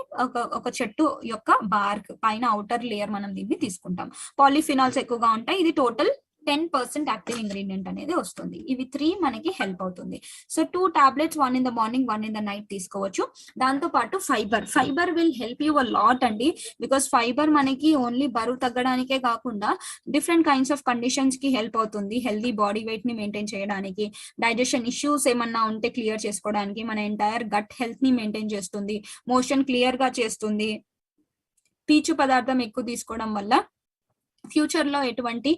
A: ఒక చెట్టు యొక్క బార్క్ పైన అవుటర్ లేయర్ మనం దీన్ని తీసుకుంటాం. పాలిఫినాల్స్ ఎక్కువగా ఉంటాయి. ఇది టోటల్ 10% యాక్టివ్ ఇంగ్రీడియంట్ అనేది వస్తుంది. ఇవి 3 మనకి హెల్ప్ అవుతుంది. So 2 tablets, 1 in the morning, 1 in the night తీసుకోవచ్చు. దాంతో పాటు fibre will help you a lot అండి. బికాస్ ఫైబర్ మనకి ఓన్లీ బరువు తగ్గడానికే కాకుండా డిఫరెంట్ కైండ్స్ ఆఫ్ కండిషన్స్ కి హెల్ప్ అవుతుంది. హెల్దీ బాడీ వెయిట్ ని మెయింటైన్ చేయడానికి, డైజెషన్ ఇష్యూస్ ఏమన్నా ఉంటే క్లియర్ చేసుకోవడానికి, మన ఎంటైర్ గట్ హెల్త్ ని మెయింటైన్ చేస్తుంది, మోషన్ క్లియర్ గా చేస్తుంది. పీచు పదార్థం ఎక్కువ తీసుకోవడం వల్ల ఫ్యూచర్ లో ఎటువంటి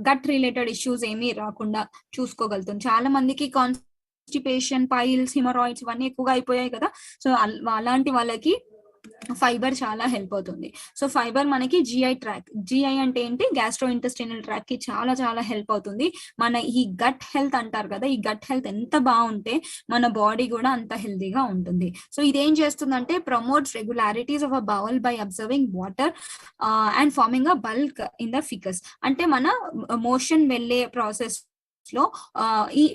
A: గట్ రిలేటెడ్ ఇష్యూస్ ఏమీ రాకుండా చూసుకోగలుగుతుంది. చాలా మందికి కాన్స్టిపేషన్, పైల్స్, హిమరాయిడ్స్ ఇవన్నీ ఎక్కువగా అయిపోయాయి కదా. సో అలాంటి వాళ్ళకి ఫైబర్ చాలా హెల్ప్ అవుతుంది. సో ఫైబర్ మనకి జిఐ అంటే ఏంటి, గ్యాస్ట్రో ఇంటెస్టినల్ ట్రాక్ కి చాలా చాలా హెల్ప్ అవుతుంది. మన ఈ గట్ హెల్త్ అంటారు కదా, ఈ గట్ హెల్త్ ఎంత బాగుంటే మన బాడీ కూడా అంత హెల్తీగా ఉంటుంది. సో ఇదేం చేస్తుందంటే promotes regularities of a bowl by observing water and farming a bulk in the ficus. అంటే మన మోషన్ వెళ్ళే ప్రాసెస్ లో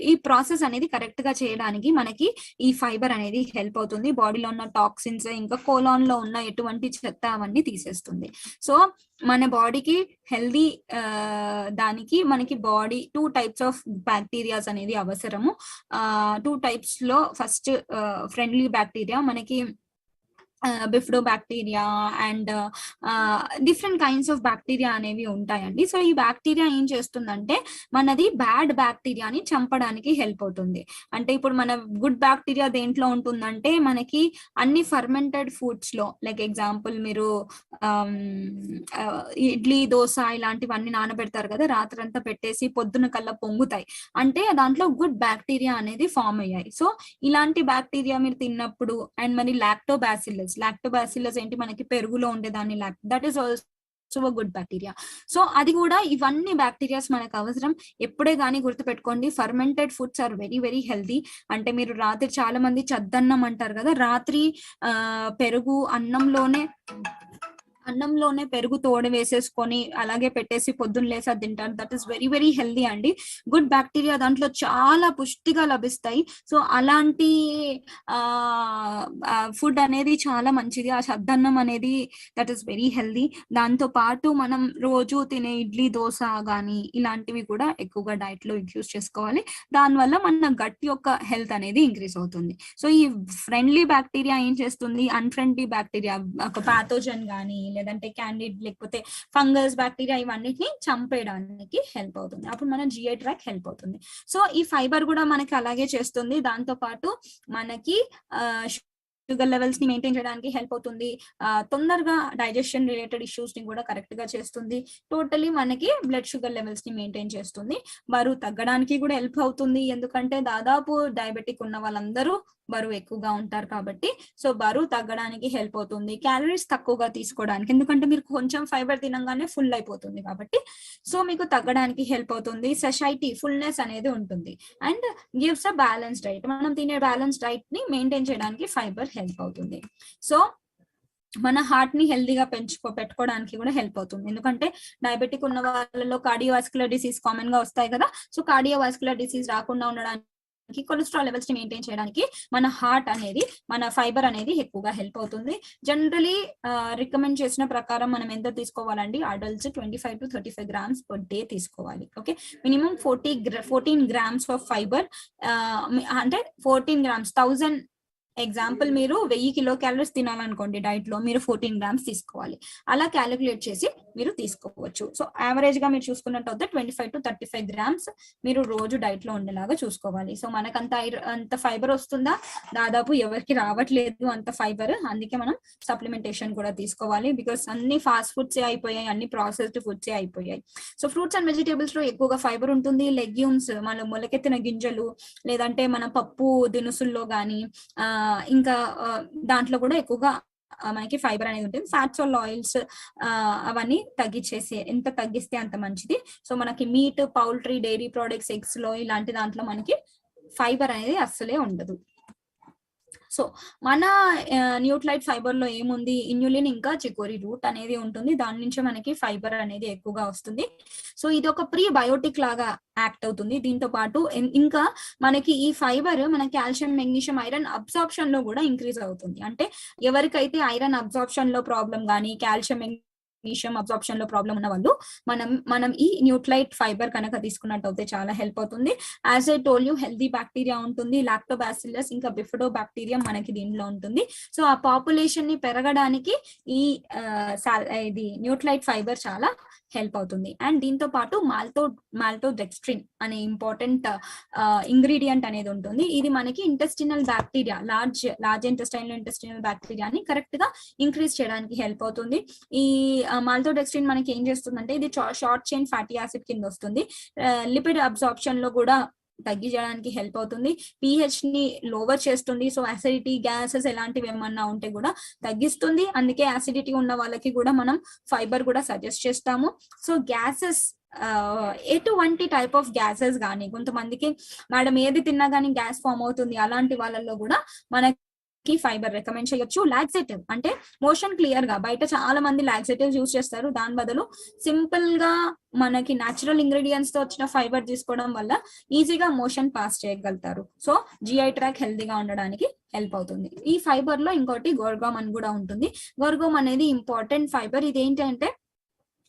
A: ఈ ప్రాసెస్ అనేది కరెక్ట్ గా చేయడానికి మనకి ఈ ఫైబర్ అనేది హెల్ప్ అవుతుంది. బాడీలో ఉన్న టాక్సిన్స్, ఇంకా కోలాన్ లో ఉన్న ఎటువంటి చెత్త అవన్నీ తీసేస్తుంది. సో మన బాడీకి హెల్దీ దానికి మనకి బాడీ 2 టైప్స్ ఆఫ్ బ్యాక్టీరియాస్ అనేది అవసరము. 2 టైప్స్ లో ఫస్ట్ ఫ్రెండ్లీ బ్యాక్టీరియా మనకి bifido bacteria and different kinds of bacteria అనేవి ఉంటాయండి. సో ఈ బ్యాక్టీరియా ఏం చేస్తుందంటే మనది బ్యాడ్ బ్యాక్టీరియాని చంపడానికి హెల్ప్ అవుతుంది. అంటే ఇప్పుడు మన గుడ్ బ్యాక్టీరియా దేంట్లో ఉంటుందంటే మనకి అన్ని ఫర్మెంటెడ్ ఫుడ్స్ లో, లైక్ ఎగ్జాంపుల్ మీరు ఇడ్లీ, దోశ ఇలాంటివన్నీ నానబెడతారు కదా, రాత్రంతా పెట్టేసి పొద్దున కల్లా పొంగుతాయి అంటే దాంట్లో గుడ్ బ్యాక్టీరియా అనేది ఫామ్ అయ్యాయి. సో ఇలాంటి బ్యాక్టీరియా మీరు తిన్నప్పుడు, అండ్ మరి లాక్టోబాసిల్లస్ ఏంటి, మనకి పెరుగులో ఉండేదాన్ని, that is also good bacteria. So అది కూడా, ఇవన్నీ బ్యాక్టీరియాస్ మనకు అవసరం. ఎప్పుడే కానీ గుర్తుపెట్టుకోండి, fermented foods are very very healthy. అంటే మీరు రాత్రి, చాలా మంది చద్దన్నం అంటారు కదా, రాత్రి పెరుగు అన్నంలోనే పెరుగు తోడు వేసేసుకొని అలాగే పెట్టేసి పొద్దున్న లేసా తింటారు. That is very very healthy అండి. గుడ్ బ్యాక్టీరియా దాంట్లో చాలా పుష్టిగా లభిస్తాయి. సో అలాంటి ఫుడ్ అనేది చాలా మంచిది. ఆ సద్దన్నం అనేది దట్ ఈస్ వెరీ హెల్దీ. దాంతో పాటు మనం రోజు తినే ఇడ్లీ, దోశ కానీ ఇలాంటివి కూడా ఎక్కువగా డైట్ లో యూజ్ చేసుకోవాలి. దానివల్ల మన గట్ యొక్క హెల్త్ అనేది ఇంక్రీజ్ అవుతుంది. సో ఈ ఫ్రెండ్లీ బ్యాక్టీరియా ఏం చేస్తుంది, అన్ఫ్రెండ్లీ బ్యాక్టీరియా, ఒక పాథోజన్ కానీ లేదంటే క్యాండిడ్ లేకపోతే ఫంగస్ బ్యాక్టీరియా ఇవన్నిటిని చంపేయడానికి హెల్ప్ అవుతుంది. అప్పుడు మన జిఐ ట్రాక్ హెల్ప్ అవుతుంది. సో ఈ ఫైబర్ కూడా మనకి అలాగే చేస్తుంది. దాంతో పాటు మనకి షుగర్ లెవెల్స్ ని మెయింటైన్ చేయడానికి హెల్ప్ అవుతుంది. తొందరగా డైజెషన్ రిలేటెడ్ ఇష్యూస్ ని కూడా కరెక్ట్ గా చేస్తుంది. టోటలీ మనకి బ్లడ్ షుగర్ లెవెల్స్ ని మెయింటైన్ చేస్తుంది. బరువు తగ్గడానికి కూడా హెల్ప్ అవుతుంది. ఎందుకంటే దాదాపు డయాబెటిక్ ఉన్న వాళ్ళందరూ బరువు ఎక్కువగా ఉంటారు కాబట్టి, సో బరువు తగ్గడానికి హెల్ప్ అవుతుంది. క్యాలరీస్ తక్కువగా తీసుకోవడానికి, ఎందుకంటే మీరు కొంచెం ఫైబర్ తినగానే ఫుల్ అయిపోతుంది కాబట్టి, సో మీకు తగ్గడానికి హెల్ప్ అవుతుంది. సషైటీ, ఫుల్నెస్ అనేది ఉంటుంది. And gives a balance diet. మనం తినే బ్యాలెన్స్ డైట్ ని మెయింటైన్ చేయడానికి ఫైబర్ హెల్ప్ అవుతుంది. సో మన హార్ట్ ని హెల్దీగా పెట్టుకోవడానికి కూడా హెల్ప్ అవుతుంది. ఎందుకంటే డయాబెటిక్ ఉన్న వాళ్ళలో కార్డియోవాస్కులర్ డిసీజ్ కామన్ గా వస్తాయి కదా. సో కార్డియోవాస్కులర్ డిసీజ్ రాకుండా ఉండడానికి, కొలెస్ట్రాల్ లెవెల్స్ ని మెయింటైన్ చేయడానికి మన హార్ట్ అనేది, మన ఫైబర్ అనేది ఎక్కువగా హెల్ప్ అవుతుంది. జనరలీ రికమెండ్ చేసిన ప్రకారం మనం ఎంత తీసుకోవాలండి, adults 25 to 35 grams per day తీసుకోవాలి. Okay, minimum 14 grams of fibre, అంటే 14 grams, 1000 ఎగ్జాంపుల్ మీరు 1000 కిలో క్యాలరీస్ తినాలనుకోండి డైట్ లో, మీరు 14 grams తీసుకోవాలి. అలా క్యాలిక్యులేట్ చేసి మీరు తీసుకోవచ్చు. సో యావరేజ్ గా మీరు చూసుకున్నట్టు 25 to 35 grams మీరు రోజు డైట్ లో ఉండేలాగా చూసుకోవాలి. సో మనకంత అంత ఫైబర్ వస్తుందా? దాదాపు ఎవరికి రావట్లేదు అంత ఫైబర్. అందుకే మనం సప్లిమెంటేషన్ కూడా తీసుకోవాలి. బికాస్ అన్ని ఫాస్ట్ ఫుడ్స్ అయిపోయాయి, అన్ని ప్రాసెస్డ్ ఫుడ్స్ అయిపోయాయి. సో ఫ్రూట్స్ అండ్ వెజిటేబుల్స్ లో ఎక్కువగా ఫైబర్ ఉంటుంది. లెగ్యూమ్స్, మన మొలకెత్తిన గింజలు, లేదంటే మన పప్పు దినుసుల్లో గానీ ఇంకా దాంట్లో కూడా ఎక్కువగా మనకి ఫైబర్ అనేది ఉంటుంది. ఫ్యాట్స్ ఆర్ ఆయిల్స్ అవన్నీ తగ్గించేసి, ఎంత తగ్గిస్తే అంత మంచిది. సో మనకి meat, poultry, dairy products, eggs లో ఇలాంటి దాంట్లో మనకి ఫైబర్ అనేది అస్సలే ఉండదు. సో మన న్యూట్లైట్ ఫైబర్ లో ఏముంది? ఇన్యులిన్ ఇంకా చికోరి రూట్ అనేది ఉంటుంది. దాని నుంచి మనకి ఫైబర్ అనేది ఎక్కువగా వస్తుంది. సో ఇది ఒక ప్రీ బయోటిక్ లాగా యాక్ట్ అవుతుంది. దీంతో పాటు ఇంకా మనకి ఈ ఫైబర్ మన కాల్షియం, మెగ్నీషియం, ఐరన్ అబ్సార్ప్షన్ లో కూడా ఇంక్రీజ్ అవుతుంది. అంటే ఎవరికైతే ఐరన్ అబ్సార్ప్షన్ లో ప్రాబ్లం కానీ, కాల్షియం, మెగ్నీషియం అబ్సార్ప్షన్ లో ప్రాబ్లం ఉన్న వాళ్ళు మనం ఈ న్యూట్లైట్ ఫైబర్ కనుక తీసుకున్నట్టు చాలా హెల్ప్ అవుతుంది. As I told you, healthy bacteria ఉంటుంది, లాక్టోబాసిల్లస్ ఇంకా బిఫిడో బ్యాక్టీరియా మనకి దీనిలో ఉంటుంది. సో ఆ పాపులేషన్ ని పెరగడానికి ఈ ఇది న్యూట్లైట్ ఫైబర్ చాలా హెల్ప్ అవుతుంది. అండ్ దీంతో పాటు మాల్టోడెక్స్ట్రిన్ అనే ఇంపార్టెంట్ ఇంగ్రీడియంట్ అనేది ఉంటుంది. ఇది మనకి ఇంటెస్టినల్ బ్యాక్టీరియా, లార్జ్ ఇంటెస్టినల్ బ్యాక్టీరియాని కరెక్ట్ గా ఇంక్రీజ్ చేయడానికి హెల్ప్ అవుతుంది. ఈ మాల్టోడెక్స్ట్రిన్ మనకి ఏం చేస్తుందంటే, ఇది షార్ట్ చైన్ ఫ్యాటీ యాసిడ్ కింద వస్తుంది. లిపిడ్ అబ్సార్ప్షన్ లో కూడా తగ్గించడానికి హెల్ప్ అవుతుంది. pH ని లోవర్ చేస్తుంది. సో అసిడిటీ, గ్యాసెస్ ఎలాంటివి ఏమన్నా ఉంటే కూడా తగ్గిస్తుంది. అందుకే అసిడిటీ ఉన్న వాళ్ళకి కూడా మనం ఫైబర్ కూడా సజెస్ట్ చేస్తాము. సో గ్యాసెస్, ఎటువంటి టైప్ ఆఫ్ గ్యాసెస్ కానీ, కొంతమందికి మేడం ఏది తిన్నా కానీ గ్యాస్ ఫామ్ అవుతుంది, అలాంటి వాళ్ళల్లో కూడా మనకి ఫైబర్ రికమెండ్ చేయొచ్చు. లాక్సేటివ్ అంటే మోషన్ క్లియర్ గా, బయట చాలా మంది లాక్సేటివ్ యూజ్ చేస్తారు. దాని బదులు సింపుల్ గా మనకి న్యాచురల్ ఇంగ్రీడియంట్స్ తో వచ్చిన ఫైబర్ తీసుకోవడం వల్ల ఈజీగా మోషన్ పాస్ చేయగలుగుతారు. సో జిఐ ట్రాక్ హెల్తీగా ఉండడానికి హెల్ప్ అవుతుంది. ఈ ఫైబర్ లో ఇంకోటి గోర్గామ్ అని కూడా ఉంటుంది. గోర్గామ్ అనేది ఇంపార్టెంట్ ఫైబర్. ఇది ఏంటంటే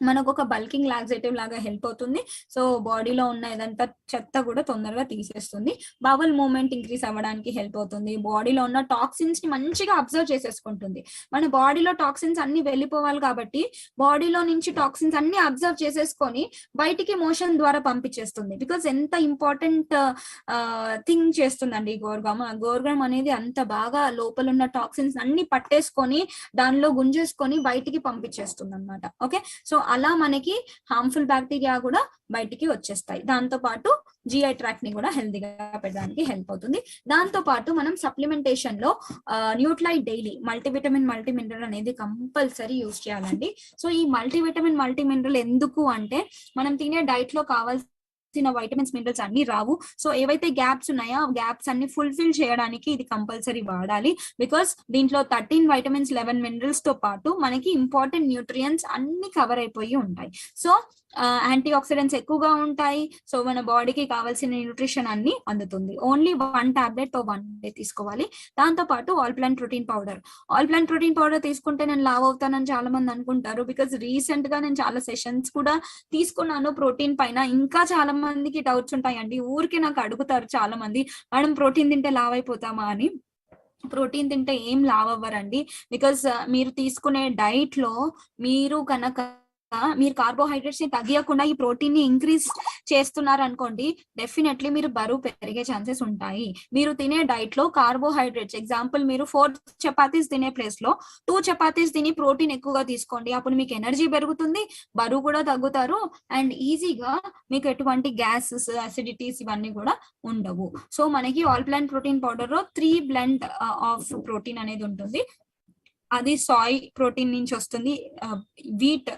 A: మనకు ఒక బల్కింగ్ లాక్సేటివ్ లాగా హెల్ప్ అవుతుంది. సో బాడీలో ఉన్న ఏదంతా చెత్త కూడా తొందరగా తీసేస్తుంది. బవల్ మూవ్మెంట్ ఇంక్రీజ్ అవ్వడానికి హెల్ప్ అవుతుంది. బాడీలో ఉన్న టాక్సిన్స్ ని మంచిగా అబ్జర్వ్ చేసేసుకుంటుంది. మన బాడీలో టాక్సిన్స్ అన్ని వెళ్ళిపోవాలి కాబట్టి బాడీలో నుంచి టాక్సిన్స్ అన్ని అబ్జర్వ్ చేసేసుకొని బయటికి మోషన్ ద్వారా పంపించేస్తుంది. బికాస్ ఎంత ఇంపార్టెంట్ థింగ్ చేస్తుందండి గోర్గామ్ అనేది. అంత బాగా లోపల ఉన్న టాక్సిన్స్ అన్ని పట్టేసుకొని దానిలో గుంజేసుకొని బయటికి పంపించేస్తుంది అనమాట. ఓకే, సో అలా మనకి హార్మ్ఫుల్ బ్యాక్టీరియా కూడా బయటికి వచ్చేస్తాయి. దాంతో పాటు జిఐ ట్రాక్ ని కూడా హెల్దీగా పెట్టడానికి హెల్ప్ అవుతుంది. దాంతో పాటు మనం సప్లిమెంటేషన్ లో న్యూట్లైట్ డైలీ మల్టీవిటమిన్, మల్టీమినరల్ అనేది కంపల్సరీ యూజ్ చేయాలండి. సో ఈ మల్టీవిటమిన్, మల్టీమినరల్ ఎందుకు అంటే, మనం తినే డైట్ లో కావాల్సిన వైటమిన్స్, మినరల్స్ అన్ని రావు. సో ఏవైతే గ్యాప్స్ ఉన్నాయో ఆ గ్యాప్స్ అన్ని ఫుల్ఫిల్ చేయడానికి ఇది కంపల్సరీ వాడాలి. బికాస్ దీంట్లో 13 వైటమిన్స్, 11 మినరల్స్ తో పాటు మనకి ఇంపార్టెంట్ న్యూట్రియంట్స్ అన్ని కవర్ అయిపోయి ఉంటాయి. సో యాంటీ ఆక్సిడెంట్స్ ఎక్కువగా ఉంటాయి. సో మన బాడీకి కావాల్సిన న్యూట్రిషన్ అన్ని అందుతుంది. ఓన్లీ 1 టాబ్లెట్ 1 డే తీసుకోవాలి. దాంతో పాటు ఆల్ ప్లాంట్ ప్రోటీన్ పౌడర్ తీసుకుంటే నేను లావ్ అవుతానని చాలా మంది అనుకుంటారు. బికాస్ రీసెంట్ గా నేను చాలా సెషన్స్ కూడా తీసుకున్నాను ప్రోటీన్ పైన. ఇంకా చాలా మందికి డౌట్స్ ఉంటాయండి. ఊరికే నాకు అడుగుతారు చాలా మంది, మేడం ప్రోటీన్ తింటే లావ్ అయిపోతామా అని. ప్రోటీన్ తింటే ఏం లావ్ అవ్వరండి. బికాస్ మీరు తీసుకునే డైట్ లో మీరు కనుక మీరు కార్బోహైడ్రేట్స్ ని తగ్గియకుండా ఈ ప్రోటీన్ ని ఇంక్రీజ్ చేస్తున్నారు అనుకోండి, డెఫినెట్లీ మీరు బరువు పెరిగే ఛాన్సెస్ ఉంటాయి. మీరు తినే డైట్ లో కార్బోహైడ్రేట్స్, ఎగ్జాంపుల్ మీరు 4 చపాతీస్ తినే ప్లేస్ లో 2 చపాతీస్ తిని ప్రోటీన్ ఎక్కువగా తీసుకోండి. అప్పుడు మీకు ఎనర్జీ పెరుగుతుంది, బరువు కూడా తగ్గుతారు, అండ్ ఈజీగా మీకు ఎటువంటి గ్యాసెస్, అసిడిటీస్ ఇవన్నీ కూడా ఉండవు. సో మనకి ఆల్ ప్లాంట్ ప్రోటీన్ పౌడర్ లో 3 బ్లెండ్ ఆఫ్ ప్రోటీన్ అనేది ఉంటుంది. అది సాయ్ ప్రోటీన్ నుంచి వస్తుంది, వీట్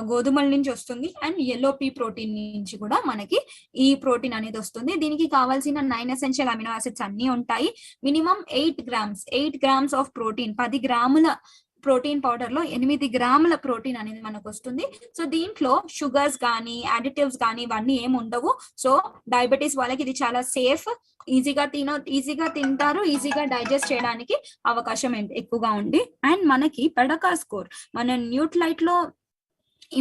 A: గోధుమల నుంచి వస్తుంది, అండ్ ఎల్లో పీ ప్రోటీన్ నుంచి కూడా మనకి ఈ ప్రోటీన్ అనేది వస్తుంది. దీనికి కావాల్సిన 9 ఎసెన్షియల్ అమినో యాసిడ్స్ అన్ని ఉంటాయి. మినిమం 8 గ్రామ్స్ ఆఫ్ ప్రోటీన్, 10 గ్రాముల ప్రోటీన్ పౌడర్ లో 8 గ్రాముల ప్రోటీన్ అనేది మనకు వస్తుంది. సో దీంట్లో షుగర్స్ కానీ, అడిటివ్స్ కానీ ఇవన్నీ ఏమి ఉండవు. సో డయాబెటీస్ వాళ్ళకి ఇది చాలా సేఫ్. ఈజీగా తింటారు, ఈజీగా డైజెస్ట్ చేయడానికి అవకాశం ఎక్కువగా ఉంది. అండ్ మనకి పెడకా స్కోర్, మన న్యూట్లైట్ లో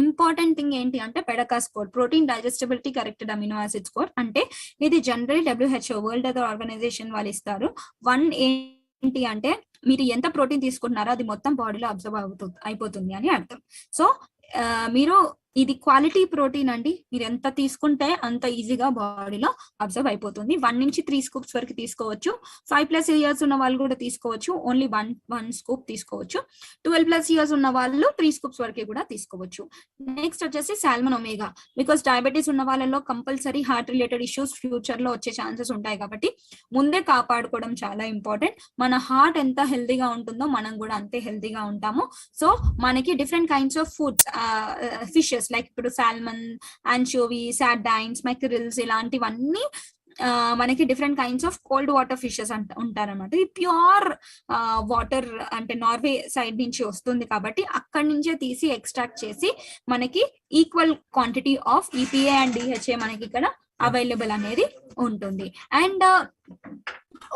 A: ఇంపార్టెంట్ థింగ్ ఏంటి అంటే పెడకా score, protein digestibility corrected amino acid score. అంటే ఇది general WHO, World Health Organization వాళ్ళు ఇస్తారు. 1 ఏంటి అంటే మీరు ఎంత ప్రోటీన్ తీసుకుంటున్నారో అది మొత్తం బాడీలో అబ్జర్వ్ అయిపోతుంది అని అర్థం. సో మీరు ఇది క్వాలిటీ ప్రోటీన్ అండి. మీరు ఎంత తీసుకుంటే అంత ఈజీగా బాడీలో అబ్జర్వ్ అయిపోతుంది. 1 నుంచి 3 స్కూప్స్ వరకు తీసుకోవచ్చు. 5+ ఇయర్స్ ఉన్న వాళ్ళు కూడా తీసుకోవచ్చు. ఓన్లీ 1 స్కూప్ తీసుకోవచ్చు. 12+ ఇయర్స్ ఉన్న వాళ్ళు 3 స్కూప్స్ వరకు కూడా తీసుకోవచ్చు. నెక్స్ట్ వచ్చేసి సాల్మన్ ఒమేగా. బికాస్ డయాబెటీస్ ఉన్న వాళ్ళలో compulsory heart related issues future లో వచ్చే ఛాన్సెస్ ఉంటాయి కాబట్టి ముందే కాపాడుకోవడం చాలా ఇంపార్టెంట్. మన హార్ట్ ఎంత హెల్తీగా ఉంటుందో మనం కూడా అంతే హెల్తీగా ఉంటాము. సో మనకి different kinds of foods, fishes like ఇప్పుడు సాల్మన్, ఆన్చోవీ, సార్డైన్స్, మెక్రిల్స్ ఇలాంటివన్నీ మనకి different kinds of cold water fishes ఉంటారన్నమాట. ఇది ప్యూర్ వాటర్ అంటే నార్వే సైడ్ నుంచి వస్తుంది కాబట్టి అక్కడి నుంచే తీసి ఎక్స్ట్రాక్ట్ చేసి మనకి equal quantity of EPA and DHA మనకి ఇక్కడ అవైలబుల్ అనేది ఉంటుంది. అండ్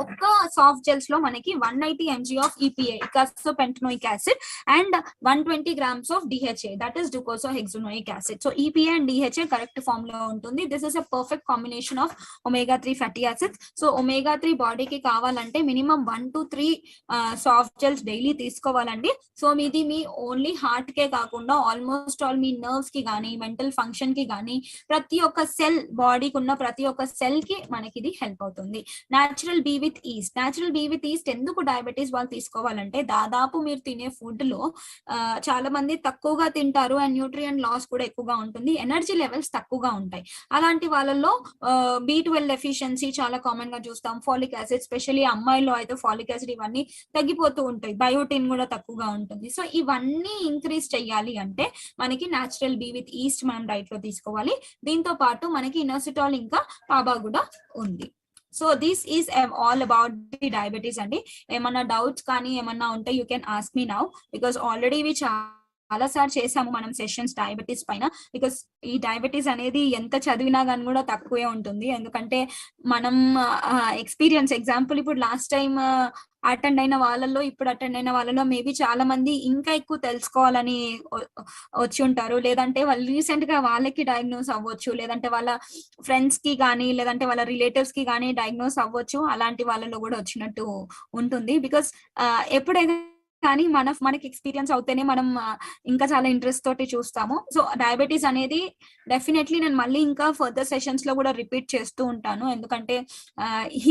A: ఒక్క సాఫ్ట్ జెల్స్ లో మనకి 180 mg of EPA eicosapentaenoic acid and 120 grams of DHA that is docosahexaenoic acid. So EPA and DHA correct form లో ఉంటుంది. This is a perfect combination of omega-3 fatty acids. So omega-3 బాడీకి కావాలంటే minimum 1 to 3 soft gels daily తీసుకోవాలండి. So మీది మీ only heart కే కాకుండా almost all మీ nerves కి కానీ మెంటల్ ఫంక్షన్ కి కానీ ప్రతి ఒక్క సెల్ బాడీకి ఉన్న ప్రతి ఒక్క సెల్ కి మనకి ఇది హెల్ప్ అవుతుంది. Natural B with yeast. Natural B with yeast ఎందుకు డయాబెటీస్ వాళ్ళు తీసుకోవాలంటే దాదాపు మీరు తినే ఫుడ్ లో చాలా మంది తక్కువగా తింటారు అండ్ న్యూట్రియంట్ లాస్ కూడా ఎక్కువగా ఉంటుంది, ఎనర్జీ లెవెల్స్ తక్కువగా ఉంటాయి. అలాంటి వాళ్ళలో B12 ఎఫిషియన్సీ చాలా కామన్ గా చూస్తాం. ఫాలిక్ యాసిడ్ స్పెషల్లీ అమ్మాయిలో అయితే ఫాలిక్ యాసిడ్ ఇవన్నీ తగ్గిపోతూ ఉంటాయి. బయోటిన్ కూడా తక్కువగా ఉంటుంది. సో ఇవన్నీ ఇంక్రీజ్ చెయ్యాలి అంటే మనకి న్యాచురల్ బీ విత్ ఈస్ట్ మనం డైట్ లో తీసుకోవాలి. దీంతో పాటు మనకి ఇనోసిటాల్ ఇంకా పాబా కూడా ఉంది. So this is all about the diabetes అండి. ఏమన్నా డౌట్స్ కానీ ఏమన్నా ఉంటే you can ask me now because already ఇవి చాలా సార్లు చేసాము మనం సెషన్స్ డయాబెటీస్ పైన. బికాస్ ఈ డయాబెటీస్ అనేది ఎంత చదివినా కానీ కూడా తక్కువే ఉంటుంది. ఎందుకంటే మనం ఎక్స్పీరియన్స్ ఎగ్జాంపుల్ ఇప్పుడు లాస్ట్ టైం అటెండ్ అయిన వాళ్ళలో ఇప్పుడు అటెండ్ అయిన వాళ్ళలో మేబీ చాలా మంది ఇంకా ఎక్కువ తెలుసుకోవాలని వచ్చి ఉంటారు. లేదంటే వాళ్ళు రీసెంట్ గా వాళ్ళకి డయాగ్నోస్ అవ్వచ్చు, లేదంటే వాళ్ళ ఫ్రెండ్స్ కి కానీ లేదంటే వాళ్ళ రిలేటివ్స్ కి కానీ డయాగ్నోస్ అవ్వచ్చు. అలాంటి వాళ్ళలో కూడా వచ్చినట్టు ఉంటుంది. బికాస్ ఎప్పుడైతే కానీ మనకి ఎక్స్పీరియన్స్ అవుతేనే మనం ఇంకా చాలా ఇంట్రెస్ట్ తోటి చూస్తాము. సో డయాబెటీస్ అనేది డెఫినెట్లీ నేను మళ్ళీ ఇంకా ఫర్దర్ సెషన్స్ లో కూడా రిపీట్ చేస్తూ ఉంటాను. ఎందుకంటే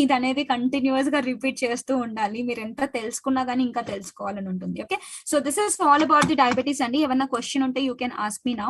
A: ఇది అనేది కంటిన్యూస్ గా రిపీట్ చేస్తూ ఉండాలి. మీరు ఎంత తెలుసుకున్నా కానీ ఇంకా తెలుసుకోవాలని ఉంటుంది. Okay, so this is all about the diabetes అండి. ఏమన్నా క్వశ్చన్ ఉంటే you can ask me now.